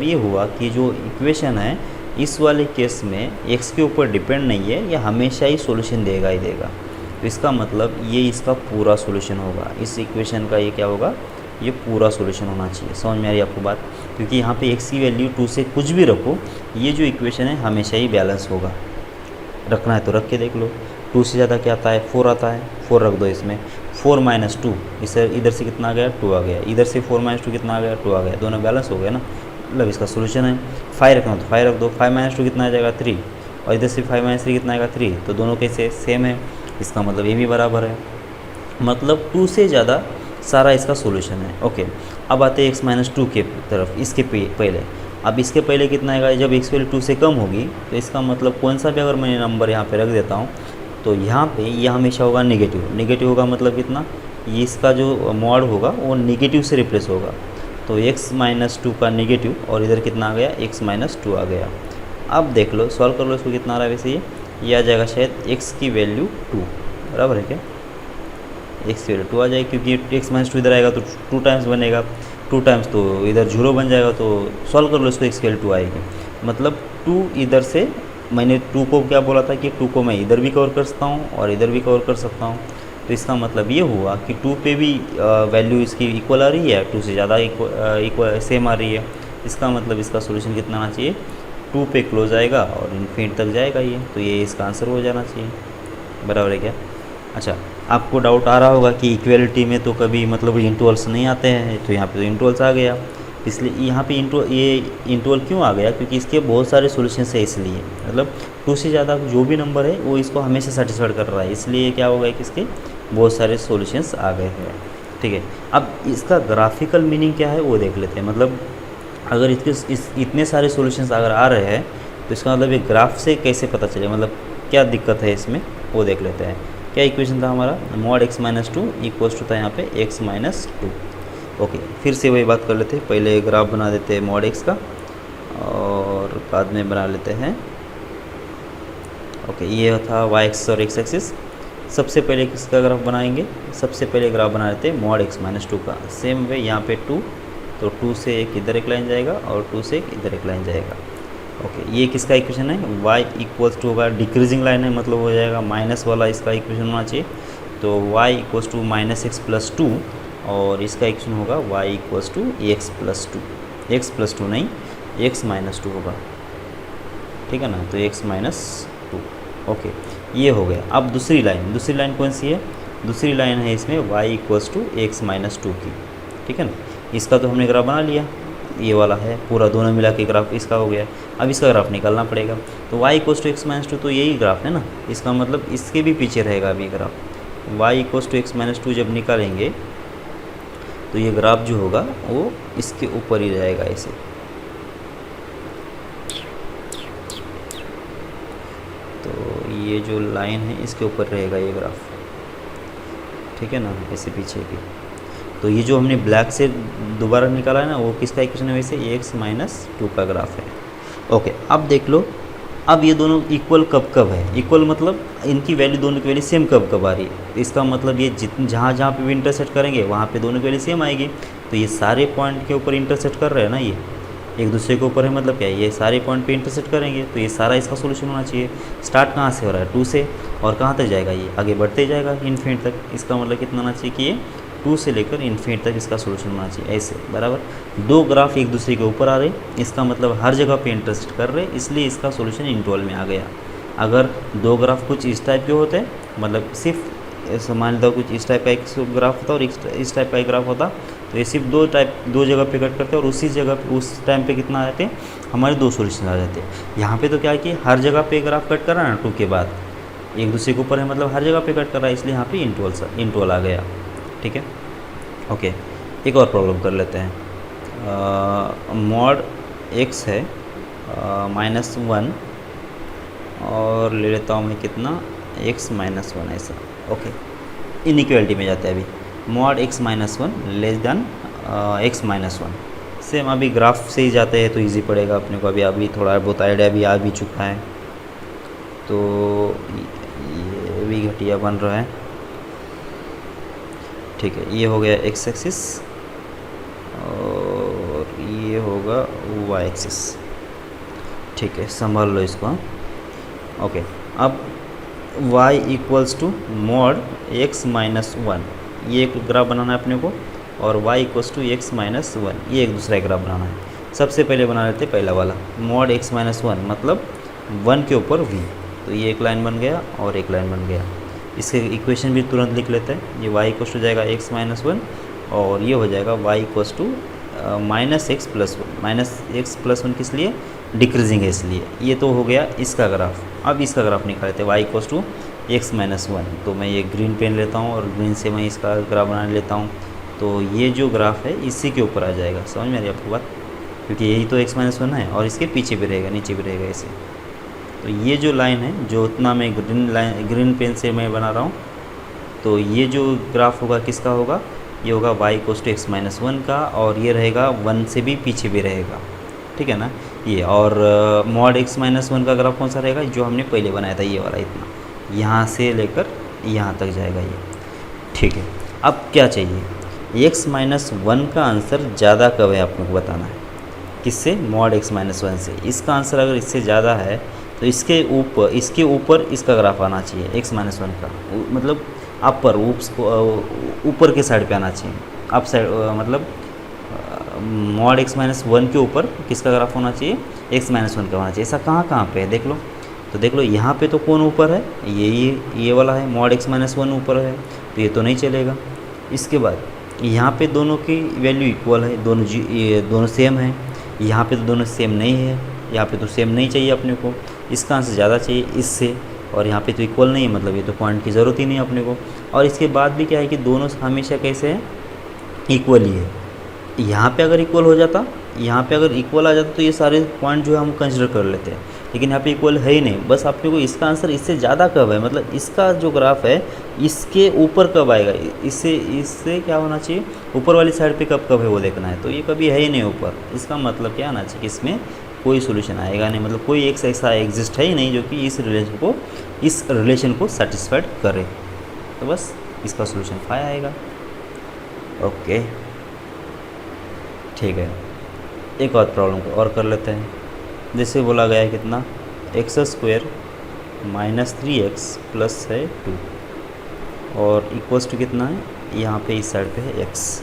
ये हुआ कि जो इक्वेशन है इस वाले केस में x के ऊपर डिपेंड नहीं है, ये हमेशा ही सॉल्यूशन देगा ही देगा। तो इसका मतलब ये इसका पूरा सॉल्यूशन होगा, इस इक्वेशन का ये क्या होगा, ये पूरा सॉल्यूशन होना चाहिए। समझ में आ रही है आपको बात, क्योंकि यहाँ पे x की वैल्यू 2 से कुछ भी रखो, ये जो इक्वेशन है हमेशा ही बैलेंस होगा। रखना है तो रख के देख लो। 2 से ज़्यादा क्या आता है, 4 आता है, 4 रख दो इसमें। 4 - 2, इसे इधर से कितना आ गया, 2 आ गया, इधर से 4 - 2 कितना आ गया, 2 आ गया, दोनों बैलेंस हो गए ना, मतलब इसका सोल्यूशन है। 5 रखना तो 5 रख दो, 5 - 2 कितना आ जाएगा, 3, और इधर से 5 - 3 कितना आएगा, 3, तो दोनों कैसे सेम है। इसका मतलब ये भी बराबर है, मतलब 2 से ज़्यादा सारा इसका सोल्यूशन है। ओके, अब आते हैं x -2 के तरफ, इसके पहले। अब इसके पहले कितना आएगा, जब x वैल्यू 2 से कम होगी तो इसका मतलब कौन सा भी अगर मैं नंबर यहाँ पे रख देता हूँ तो यहाँ पे ये हमेशा होगा नेगेटिव। नेगेटिव होगा मतलब कितना, ये इसका जो मॉड होगा वो नेगेटिव से रिप्लेस होगा। तो x -2 का नेगेटिव, और इधर कितना आ गया, x -2 आ गया। अब देख लो, सॉल्व कर लो इसको, कितना आ रहा है वैसे ये आ जाएगा शायद x की वैल्यू 2, बराबर है क्या, x की वैल्यू 2 आ जाएगी, क्योंकि x -2 इधर आएगा तो 2 टाइम्स बनेगा, 2 टाइम्स तो इधर 0 बन जाएगा। तो सॉल्व कर लो इसको, x की वैल्यू 2 आएगी, मतलब 2 इधर से, मैंने 2 को क्या बोला था कि 2 को मैं इधर भी कवर कर सकता हूँ और इधर भी कवर कर सकता हूँ। तो इसका मतलब ये हुआ कि 2 पे भी वैल्यू इसकी इक्वल आ रही है, 2 से ज़्यादा इक्वल सेम आ रही है। इसका मतलब इसका सोल्यूशन कितना आना चाहिए, 2 पे क्लोज आएगा और इन्फिनिट तक जाएगा ये, तो ये इसका आंसर हो जाना चाहिए, बराबर है क्या। अच्छा, आपको डाउट आ रहा होगा कि इक्वलिटी में तो कभी मतलब इंटरवल्स नहीं आते हैं, तो यहाँ पे तो इंटरवल्स आ गया। इसलिए यहाँ पे इंटरवल क्यों आ गया, क्योंकि इसके बहुत सारे सॉल्यूशंस है, इसलिए मतलब 2 से ज़्यादा जो भी नंबर है वो इसको हमेशा सेटिस्फाइड कर रहा है, इसलिए क्या होगा कि इसके बहुत सारे सॉल्यूशंस आ गए हैं। ठीक है, अब इसका ग्राफिकल मीनिंग क्या है वो देख लेते हैं। मतलब अगर इतने सारे सॉल्यूशंस अगर आ रहे हैं तो इसका मतलब ये ग्राफ से कैसे पता चले, मतलब क्या दिक्कत है इसमें वो देख लेते हैं। क्या इक्वेशन था हमारा, मॉड x -2 इक्वल्स टू था यहाँ पे x -2। ओके, फिर से वही बात कर लेते हैं, पहले ग्राफ बना देते हैं मॉड x का और बाद में बना लेते हैं। ओके, ये था y एक्सिस और x एक्सिस। सबसे पहले किसका ग्राफ बनाएंगे, सबसे पहले ग्राफ बना लेते हैं मॉड x -2 का। सेम वे यहाँ पे 2, तो 2 से एक इधर एक लाइन जाएगा और 2 से एक इधर एक लाइन जाएगा। ओके, ये किसका इक्वेशन है, y इक्वल्स टू होगा, डिक्रीजिंग लाइन है मतलब हो जाएगा माइनस वाला इसका इक्वेशन होना चाहिए। तो y इक्वल्स टू -x + 2, और इसका इक्वेशन होगा y equals to x + 2, x + 2 नहीं, x -2 होगा, ठीक है ना, तो x -2। ओके, ये हो गया। अब दूसरी लाइन कौन सी है, दूसरी लाइन है इसमें y इक्वल्स टू x -2 की, ठीक है ना। इसका तो हमने ग्राफ बना लिया, ये वाला है पूरा, दोनों मिला के ग्राफ इसका हो गया। अब इसका ग्राफ निकालना पड़ेगा, तो y इक्वल्स टू x -2 तो यही ग्राफ है ना, इसका मतलब इसके भी पीछे रहेगा अभी graph. y equals to x -2 जब निकालेंगे तो ये ग्राफ जो होगा वो इसके ऊपर ही रहेगा ऐसे, तो ये जो लाइन है इसके ऊपर रहेगा ये ग्राफ, ठीक है ना, ऐसे पीछे की। तो ये जो हमने ब्लैक से दोबारा निकाला है ना, वो किसका इक्वेशन है वैसे, x-2 का ग्राफ है। ओके, अब देख लो, अब ये दोनों इक्वल कब कब है, इक्वल मतलब इनकी वैल्यू, दोनों की वैल्यू सेम कब कब आ रही है। इसका मतलब ये जहाँ जहाँ पे भी इंटरसेक्ट करेंगे वहाँ पे दोनों की वैल्यू सेम आएगी। तो ये सारे पॉइंट के ऊपर इंटरसेक्ट कर रहे हैं ना, ये एक दूसरे के ऊपर है, मतलब क्या है, ये सारे पॉइंट पे इंटरसेक्ट करेंगे, तो ये सारा इसका सोल्यूशन होना चाहिए। स्टार्ट कहाँ से हो रहा है, 2 से, और कहाँ तक जाएगा, ये आगे बढ़ते जाएगा इन्फिनिट तक। इसका मतलब कितना होना चाहिए कि ये 2 से लेकर इन्फिनिट तक इसका सोल्यूशन होना चाहिए, ऐसे बराबर। दो ग्राफ एक दूसरे के ऊपर आ रहे, इसका मतलब हर जगह पे इंटरसेक्ट कर रहे, इसलिए इसका सोल्यूशन इंटरवल में आ गया। अगर दो ग्राफ कुछ इस टाइप के होते, मतलब सिर्फ ऐसा मान लो कुछ इस टाइप का एक ग्राफ होता और इस टाइप का एक ग्राफ होता, तो ये सिर्फ दो जगह पे कट करते और उसी जगह पे उस टाइम पे कितना आ जाते, हमारे दो सोल्यूशन आ जाते। यहाँ पे तो क्या है कि हर जगह पे ग्राफ कट कर रहा है ना, 2 के बाद एक दूसरे के ऊपर है, मतलब हर जगह पे कट कर रहा है, इसलिए यहाँ पे इंटरवल आ गया, ठीक है। ओके, एक और प्रॉब्लम कर लेते हैं। मॉड x है -1 और ले लेता हूँ मैं कितना, x-1 ऐसा। ओके, इनइक्वालिटी में जाते हैं अभी। Mod x-1 less than x-1, same अभी ग्राफ से ही जाते हैं तो इजी पड़ेगा अपने को। अभी थोड़ा बहुत आइडिया भी आ भी चुका है, तो ये भी घटिया बन रहा है, ठीक है। ये हो गया x एक्सिस और ये होगा y एक्सिस, ठीक है, संभाल लो इसको। ओके, अब y equals to mod x-1, ये एक ग्राफ बनाना है अपने को, और y इक्वल्स टू x-1, ये एक दूसरा ग्राफ बनाना है। सबसे पहले बना लेते हैं पहला वाला, मॉड x-1 मतलब 1 के ऊपर v, तो ये एक लाइन बन गया और एक लाइन बन गया। इसके इक्वेशन भी तुरंत लिख लेते हैं। ये y इक्वल्स टू जाएगा x-1 और ये हो जाएगा y इक्वल्स टू -x+1 किस लिए, डिक्रीजिंग है इसलिए। ये तो हो गया इसका ग्राफ। अब इसका ग्राफ निकाल लेते हैं, y इक्वल्स टू x-1। तो मैं ये ग्रीन पेन लेता हूँ और ग्रीन से मैं इसका ग्राफ बना लेता हूँ। तो ये जो ग्राफ है इसी के ऊपर आ जाएगा, समझ में आ रही है आपको बात, क्योंकि यही तो x-1 है और इसके पीछे भी रहेगा, नीचे भी रहेगा ऐसे। तो ये जो लाइन है, जो उतना मैं ग्रीन पेन से मैं बना रहा हूँ, तो ये जो ग्राफ होगा किसका होगा, ये होगा y इक्वल्स टू x-1 का, और ये रहेगा 1 से भी पीछे भी रहेगा, ठीक है ना ये। और मॉड x-1 का ग्राफ कौन सा रहेगा, जो हमने पहले बनाया था, ये वाला, इतना यहाँ से लेकर यहाँ तक जाएगा ये, ठीक है। अब क्या चाहिए, x-1 का आंसर ज़्यादा कब है आपको बताना है, किससे, मॉड x-1 से। इसका आंसर अगर इससे ज़्यादा है तो इसके ऊपर इसका ग्राफ आना चाहिए, x-1 का, मतलब अपर ऊपर के साइड पे आना चाहिए, अप साइड, मतलब मॉड x-1 के ऊपर किसका ग्राफ होना चाहिए, x-1 का होना चाहिए। ऐसा कहाँ पे है देख लो, तो देख लो यहाँ पे तो कौन ऊपर है, ये वाला है, मॉड x-1 ऊपर है, तो ये तो नहीं चलेगा। इसके बाद यहाँ पे दोनों की वैल्यू इक्वल है, दोनों सेम है, यहाँ पे तो दोनों सेम नहीं है, यहाँ पे तो सेम नहीं चाहिए अपने को, इसका आंसर ज़्यादा चाहिए इससे, और यहाँ पे तो इक्वल नहीं है, मतलब ये तो पॉइंट की ज़रूरत ही नहीं है अपने को। और इसके बाद भी क्या है कि दोनों हमेशा कैसे हैं, इक्वल ही है। यहाँ पे अगर इक्वल हो जाता, यहाँ पे अगर इक्वल आ जाता तो ये सारे पॉइंट जो है हम कंसिडर कर लेते हैं, लेकिन यहाँ पे इक्वल है ही नहीं। बस अपने को इसका आंसर इससे ज़्यादा कब है, मतलब इसका जो ग्राफ है इसके ऊपर कब आएगा, इससे क्या होना चाहिए, ऊपर वाली साइड पे कब है वो देखना है। तो ये कभी है ही नहीं ऊपर, इसका मतलब क्या आना चाहिए कि इसमें कोई सोल्यूशन आएगा नहीं, मतलब कोई एक ऐसा एग्जिस्ट है ही नहीं जो कि इस रिलेशन को सेटिस्फाइड करे। तो बस इसका सोल्यूशन 5 आएगा। ओके, ठीक है, एक और प्रॉब्लम को और कर लेते हैं। जैसे बोला गया है कितना, x² -3x प्लस है 2 और इक्वल्स टू कितना है, यहाँ पे इस साइड पे है x।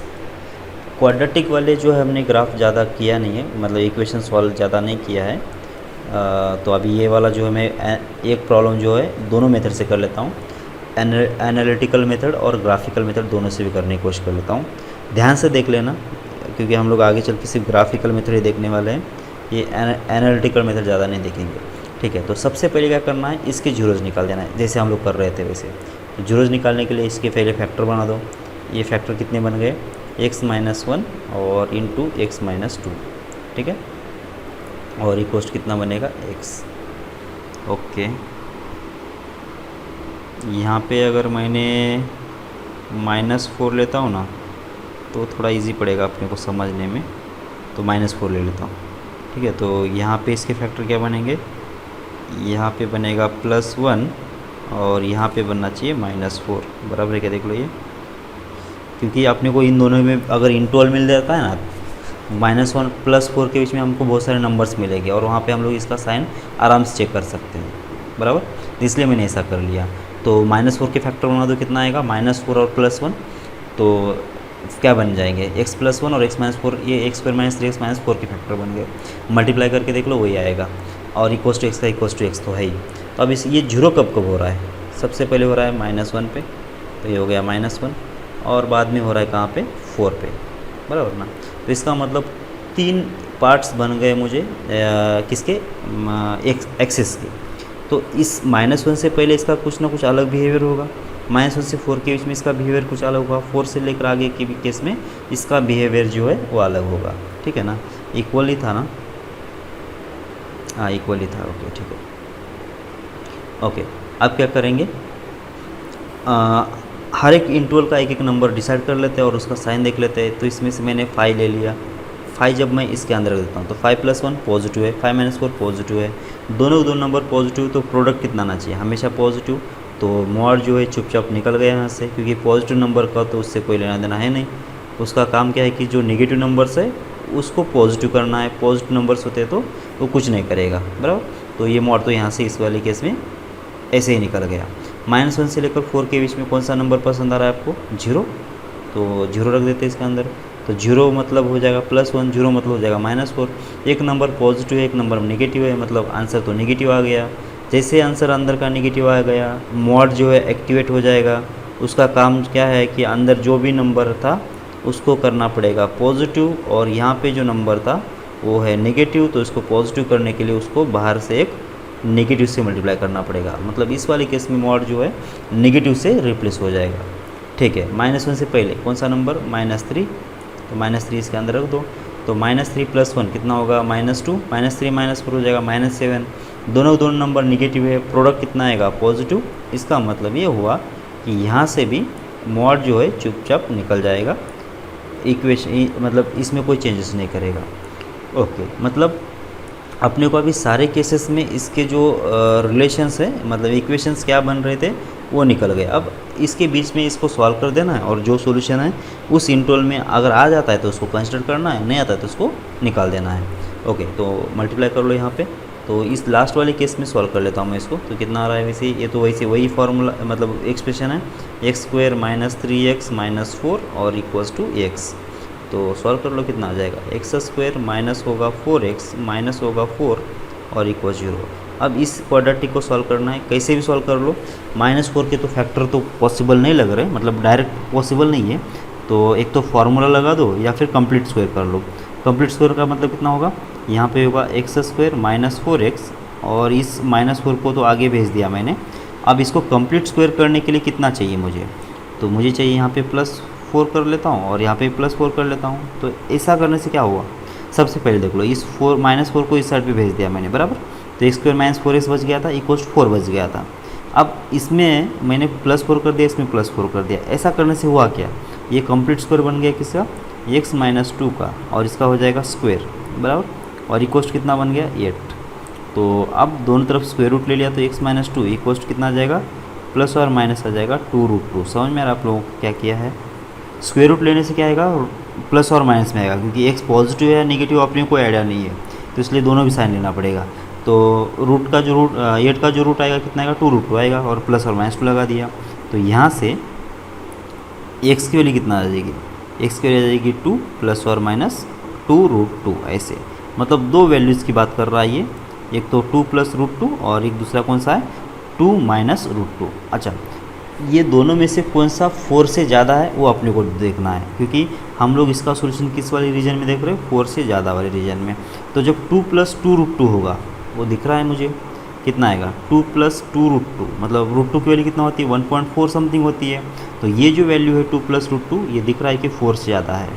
क्वाड्रेटिक वाले जो है हमने ग्राफ ज़्यादा किया नहीं है, मतलब इक्वेशन सॉल्व ज़्यादा नहीं किया है। तो अभी ये वाला जो है मैं एक प्रॉब्लम जो है दोनों मेथड से कर लेता हूँ, एनालिटिकल मेथड और ग्राफिकल मेथड दोनों से भी करने की कोशिश कर लेता हूँ। ध्यान से देख लेना, क्योंकि हम लोग आगे चल के सिर्फ ग्राफिकल मेथड ही देखने वाले हैं, ये एनालिटिकल मेथड ज़्यादा नहीं देखेंगे, ठीक है। तो सबसे पहले क्या करना है, इसके जीरोज निकाल देना है, जैसे हम लोग कर रहे थे वैसे। तो जीरोज निकालने के लिए इसके पहले फैक्टर बना दो। ये फैक्टर कितने बन गए, x-1 और इंटू x-2, ठीक है, और इक्वल्स कितना बनेगा x। ओके, यहाँ पे अगर मैंने -4 लेता हूँ ना तो थोड़ा इजी पड़ेगा अपने को समझने में, तो -4 ले लेता हूँ। ठीक है, तो यहाँ पे इसके फैक्टर क्या बनेंगे, यहाँ पे बनेगा +1 और यहाँ पे बनना चाहिए -4, बराबर है क्या, देख लो ये, क्योंकि अपने को इन दोनों में अगर इंटोल मिल जाता है ना, -1 +4 के बीच में हमको बहुत सारे नंबर्स मिलेंगे और वहाँ पे हम लोग इसका साइन आराम से चेक कर सकते हैं, बराबर। तो इसलिए मैंने ऐसा कर लिया। तो -4 के फैक्टर बना दो, कितना आएगा, -4 और +1, तो क्या बन जाएंगे, x+1 और x-4, ये x² - 3x - 4 के फैक्टर बन गए। मल्टीप्लाई करके देख लो वही आएगा, और इक्वस टू एक्स का इक्वस टू एक्स तो है ही। तो अब इस ये जीरो कब कब हो रहा है, सबसे पहले हो रहा है -1 पे, तो ये हो गया -1, और बाद में हो रहा है कहाँ पे, 4 पे, बराबर ना। तो इसका मतलब 3 पार्ट्स बन गए मुझे किसके, एक्सिस के। तो इस -1 से पहले इसका कुछ ना कुछ अलग बिहेवियर होगा, -1 से 4 के बीच में इसका बिहेवियर कुछ अलग होगा, 4 से लेकर आगे के केस में इसका बिहेवियर जो है वो अलग होगा। ठीक है ना, इक्वली था ना, हाँ इक्वली था, ओके ठीक है। ओके, अब क्या करेंगे, हर एक इंटरवल का एक एक नंबर डिसाइड कर लेते हैं और उसका साइन देख लेते हैं। तो इसमें से मैंने 5 ले लिया, 5 जब मैं इसके अंदर रख देता हूँ तो 5 + 1 पॉजिटिव है, 5 - 4 पॉजिटिव है, दोनों दो नंबर पॉजिटिव, तो प्रोडक्ट कितना आना चाहिए, हमेशा पॉजिटिव। तो मॉड जो है चुपचाप निकल गया यहाँ से, क्योंकि पॉजिटिव नंबर का तो उससे कोई लेना देना है नहीं, उसका काम क्या है कि जो नेगेटिव नंबर्स है उसको पॉजिटिव करना है, पॉजिटिव नंबर्स होते तो वो कुछ नहीं करेगा, बराबर। तो ये मॉड तो यहाँ से इस वाले केस में ऐसे ही निकल गया। -1 से लेकर 4 के बीच में कौन सा नंबर पसंद आ रहा है आपको, 0, तो 0 रख देते हैं इसके अंदर। तो 0 मतलब हो जाएगा +1, 0 मतलब हो जाएगा -4। एक नंबर पॉजिटिव है, एक नंबर नेगेटिव है, मतलब आंसर तो नेगेटिव आ गया। जैसे आंसर अंदर का नेगेटिव आ गया, मॉड जो है एक्टिवेट हो जाएगा। उसका काम क्या है कि अंदर जो भी नंबर था उसको करना पड़ेगा पॉजिटिव, और यहाँ पे जो नंबर था वो है नेगेटिव, तो इसको पॉजिटिव करने के लिए उसको बाहर से एक नेगेटिव से मल्टीप्लाई करना पड़ेगा। मतलब इस वाले केस में मॉड जो है नेगेटिव से रिप्लेस हो जाएगा। ठीक है, -1 से पहले कौन सा नंबर, -3, तो -3 इसके अंदर रख दो। तो -3 + 1 कितना होगा, -2, -3 - 4 हो जाएगा -7। दोनों नंबर नेगेटिव है, प्रोडक्ट कितना आएगा, पॉजिटिव। इसका मतलब ये हुआ कि यहाँ से भी मॉड जो है चुपचाप निकल जाएगा, इक्वेशन मतलब इसमें कोई चेंजेस नहीं करेगा। ओके, मतलब अपने को अभी सारे केसेस में इसके जो रिलेशंस है, मतलब इक्वेशंस क्या बन रहे थे वो निकल गए। अब इसके बीच में इसको सॉल्व कर देना है, और जो सॉल्यूशन है उस इंटरवल में अगर आ जाता है तो उसको कंसिडर करना है, नहीं आता है तो उसको निकाल देना है। ओके, तो मल्टीप्लाई कर लो यहाँ पे। तो इस लास्ट वाले केस में सॉल्व कर लेता हूँ मैं इसको। तो कितना आ रहा है, वैसे ये तो वैसे वही फार्मूला, मतलब एक्सप्रेशन है, x² - 3x - 4 और इक्वल्स टू x। तो सॉल्व कर लो, कितना आ जाएगा, x² माइनस होगा 4x माइनस होगा 4 और इक्वल 0। अब इस क्वाड्रेटिक को सॉल्व करना है, कैसे भी सॉल्व कर लो। -4 के तो फैक्टर तो पॉसिबल नहीं लग रहे, मतलब डायरेक्ट पॉसिबल नहीं है। तो एक तो फार्मूला लगा दो या फिर कंप्लीट स्क्वायर कर लो। कंप्लीट स्क्वायर का मतलब कितना होगा, यहाँ पे होगा x² - 4x, और इस -4 को तो आगे भेज दिया मैंने। अब इसको कंप्लीट स्क्वायर करने के लिए कितना चाहिए मुझे, तो मुझे चाहिए यहाँ पे +4 कर लेता हूँ और यहाँ पे +4 कर लेता हूँ। तो ऐसा करने से क्या हुआ, सबसे पहले देख लो, इस -4 को इस साइड पे भेज दिया मैंने, बराबर। तो x² - 4x बच गया था, इक्वल्स 4 बच गया था। अब इसमें मैंने +4 कर दिया, इसमें +4 कर दिया। ऐसा करने से हुआ क्या, ये कंप्लीट स्क्वायर बन गया किसका, x - 2 का, और इसका हो जाएगा स्क्वायर, बराबर। और इक्वल्स कितना बन गया, 8। तो अब दोनों तरफ स्क्वायर रूट ले लिया, तो x - 2 इक्वल्स कितना आ जाएगा, प्लस और माइनस आ जाएगा 2√2। समझ में आ रहा आप लोगों को क्या किया है। स्क्वायर रूट लेने से क्या आएगा, प्लस और माइनस में आएगा, क्योंकि x पॉजिटिव है या नेगेटिव अपने कोई आइडिया नहीं है, तो इसलिए दोनों भी साइन लेना पड़ेगा। तो रूट का जो रूट 8 का जो रूट आएगा कितना आएगा, 2√2 आएगा, और प्लस और माइनस 2 लगा दिया। तो यहाँ से x की वैल्यू कितना आ जाएगी, x की वैल्यू आ जाएगी 2 प्लस और माइनस 2√2। ऐसे मतलब दो वैल्यूज़ की बात कर रहा है ये, एक तो 2 + √2 और एक दूसरा कौन सा है, 2 - √2। अच्छा, ये दोनों में से कौन सा 4 से ज़्यादा है वो अपने को देखना है, क्योंकि हम लोग इसका सॉल्यूशन किस वाले रीजन में देख रहे हैं, 4 से ज़्यादा वाले रीजन में। तो जब 2 + 2√2 होगा, वो दिख रहा है मुझे, कितना आएगा, 2 + 2√2, मतलब √2 की वैल्यू कितना होती है, 1.4 समथिंग होती है। तो ये जो वैल्यू है 2 + √2, ये दिख रहा है कि 4 से ज़्यादा है।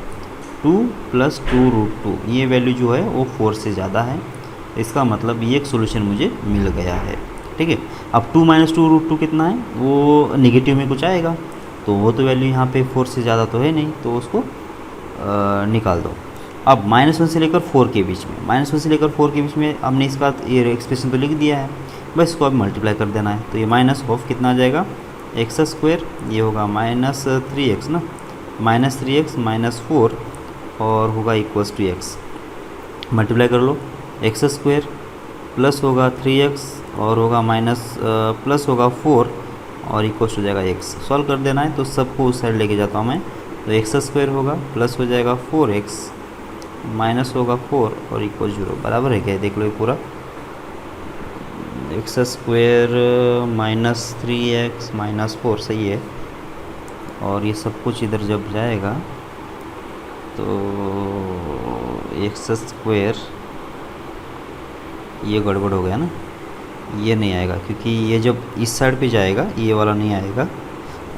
2 + 2√2 ये वैल्यू जो है वो 4 से ज़्यादा है। इसका मतलब ये एक सोल्यूशन मुझे मिल गया है। ठीक है। अब 2 माइनस टू रूट टू कितना है, वो निगेटिव में कुछ आएगा, तो वो तो वैल्यू यहाँ पे 4 से ज़्यादा तो है नहीं, तो उसको निकाल दो। अब -1 से लेकर 4 के बीच में, -1 से लेकर 4 के बीच में हमने इसका ये एक्सप्रेशन तो लिख दिया है, बस इसको अब मल्टीप्लाई कर देना है। तो ये माइनस ऑफ कितना आ जाएगा, एक्स स्क्वायर, ये होगा -3x ना, -3x -4 और होगा इक्वल्स टू एक्स। मल्टीप्लाई कर लो, एक्स स्क्वायर प्लस होगा 3x और होगा प्लस होगा 4 और इक्वल्स हो जाएगा x। सॉल्व कर देना है, तो सबको उस साइड लेके जाता हूँ मैं। तो एक्स स्क्वायर होगा प्लस हो जाएगा 4x माइनस होगा 4 और इक्वल 0, बराबर है क्या, देख लो ये पूरा। एक्स स्क्वायर -3x -4 सही है, और ये सब कुछ इधर जब जाएगा तो एक्स स्क्वायर, ये गड़बड़ हो गया ना, ये नहीं आएगा क्योंकि ये जब इस साइड पे जाएगा ये वाला नहीं आएगा।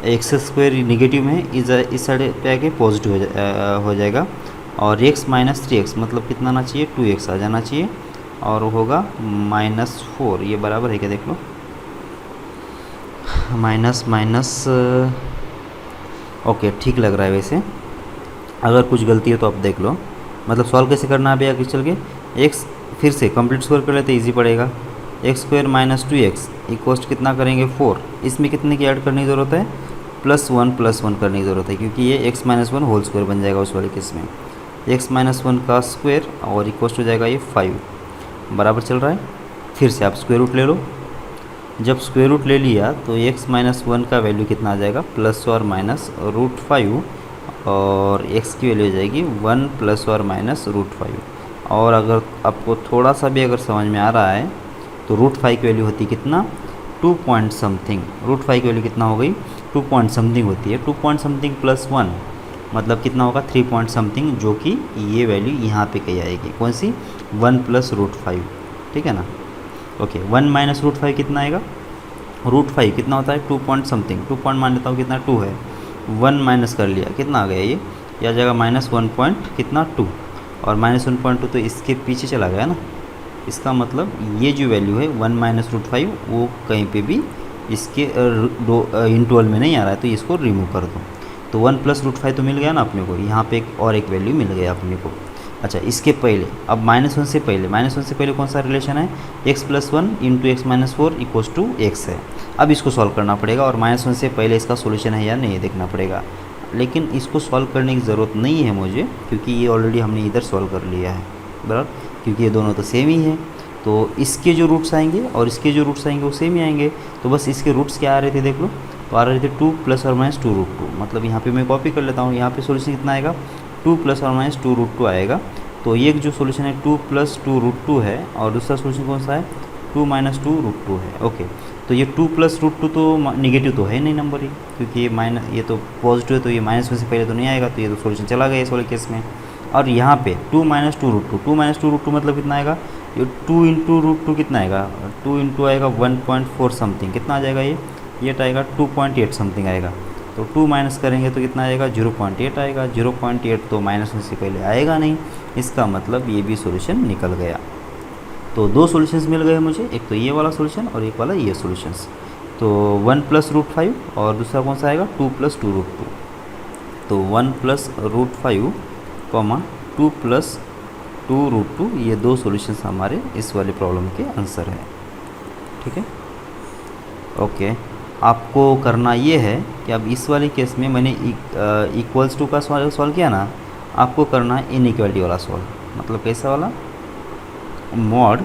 एक्स स्क्वायर निगेटिव में इस साइड पे आके पॉजिटिव हो जाएगा, और x -3x मतलब कितना आना चाहिए, 2x आ जाना चाहिए, और होगा -4, ये बराबर है क्या, देख लो। माइनस माइनस ओके, ठीक लग रहा है वैसे। अगर कुछ गलती है तो आप देख लो, मतलब सॉल्व कैसे करना है भैया, आगे चल के x फिर से कंप्लीट स्क्वायर कर लेते ईजी पड़ेगा। एक्स स्क्वायर -2x इक्वल्स कितना करेंगे 4, इसमें कितने की ऐड करने की ज़रूरत है, +1 करने की ज़रूरत है, क्योंकि ये x -1 होल स्क्वायर बन जाएगा उस वाले केस में। x -1 का स्क्वायर और इक्वल्स हो जाएगा ये 5, बराबर चल रहा है। फिर से आप स्क्वायर रूट ले लो, जब स्क्वायर रूट ले लिया तो x -1 का वैल्यू कितना आ जाएगा, +or- √5, और x की वैल्यू आ जाएगी 1 +or- √5। और अगर आपको थोड़ा सा भी अगर समझ में आ रहा है तो √5 की वैल्यू होती है कितना, 2 पॉइंट समथिंग। √5 की वैल्यू कितना हो गई, 2 पॉइंट समथिंग होती है। 2 पॉइंट समथिंग +1 मतलब कितना होगा, 3 पॉइंट समथिंग, जो कि ये वैल्यू यहाँ पे कहीं आएगी, कौन सी, 1 + √5, ठीक है ना। ओके, 1 - √5 कितना आएगा, √5 कितना होता है, 2 पॉइंट समथिंग, 2 पॉइंट मान लेता हूँ कितना, 2 है, 1 माइनस कर लिया, कितना आ गया ये आ जाएगा -1 पॉइंट कितना 2, और -1.2 तो इसके पीछे चला गया ना, इसका मतलब ये जो वैल्यू है 1 - √5 वो कहीं पे भी इसके इंटरवल में नहीं आ रहा है, तो इसको रिमूव कर दो। तो 1 + √5 तो मिल गया ना अपने को, यहाँ पे एक वैल्यू मिल गया अपने को। अच्छा, इसके पहले अब -1 से पहले कौन सा रिलेशन है, x + 1 × x - 4 = x है। अब इसको सॉल्व करना पड़ेगा, और -1 से पहले इसका सोल्यूशन है या नहीं देखना पड़ेगा, लेकिन इसको सॉल्व करने की ज़रूरत नहीं है मुझे, क्योंकि ये ऑलरेडी हमने इधर सॉल्व कर लिया है, बराबर, क्योंकि ये दोनों तो सेम ही है। तो इसके जो रूट्स आएंगे और इसके जो रूट्स आएंगे वो सेम ही आएंगे, तो बस इसके रूट्स क्या आ रहे थे देख लो, तो आ रहे थे 2 ± 2 √2, मतलब यहाँ पे मैं कॉपी कर लेता हूँ, यहाँ पे सोल्यूशन कितना आएगा, 2 ± 2 √2 आएगा। तो ये जो सोल्यूशन है 2 + 2 √2 है, और दूसरा सोल्यूशन कौन सा है, 2 - 2 √2 है। ओके, तो ये 2 + √2 तो निगेटिव तो है नहीं नंबर ही, क्योंकि ये तो पॉजिटिव है, तो ये -1 से पहले तो नहीं आएगा, तो ये तो सोल्यूशन चला गया इस वाले केस में। और यहाँ पे 2 - 2 √2, 2 - 2 √2 मतलब कितना आएगा, ये 2 × √2 कितना आएगा, 2 × आएगा 1.4 समथिंग, कितना आ जाएगा ये आएगा 2.8 समथिंग आएगा। तो 2 माइनस करेंगे तो कितना आएगा, 0.8 आएगा। 0.8 तो -1 से पहले आएगा नहीं, इसका मतलब ये भी सॉल्यूशन निकल गया। तो दो सॉल्यूशंस मिल गए मुझे, एक तो ये वाला सॉल्यूशन और एक वाला ये सॉल्यूशंस। तो 1 + √5 और दूसरा कौन सा आएगा, 2 + 2 √2। तो 1 + √5, 2 + 2 √2, ये दो सॉल्यूशंस हमारे इस वाले प्रॉब्लम के आंसर है, ठीक है। ओके, आपको करना ये है कि अब इस वाले केस में मैंने इक्वल्स टू का सॉल्व किया ना, आपको करना है इनइक्वालिटी वाला सॉल्व। मतलब कैसा वाला, मॉड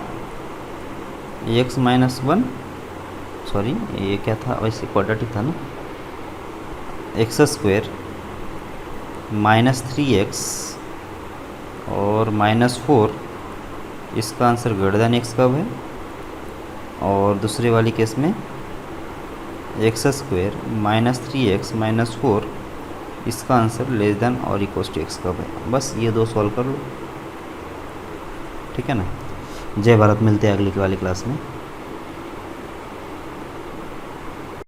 x - 1, सॉरी ये क्या था, वैसे क्वाड्रेटिक था ना, x² -3x और -4, इसका आंसर > x कब है, और दूसरे वाली केस में x² -3x -4, इसका आंसर <= x कब है। बस ये दो सॉल्व कर लो, ठीक है ना। जय भारत, मिलते हैं अगली वाली क्लास में।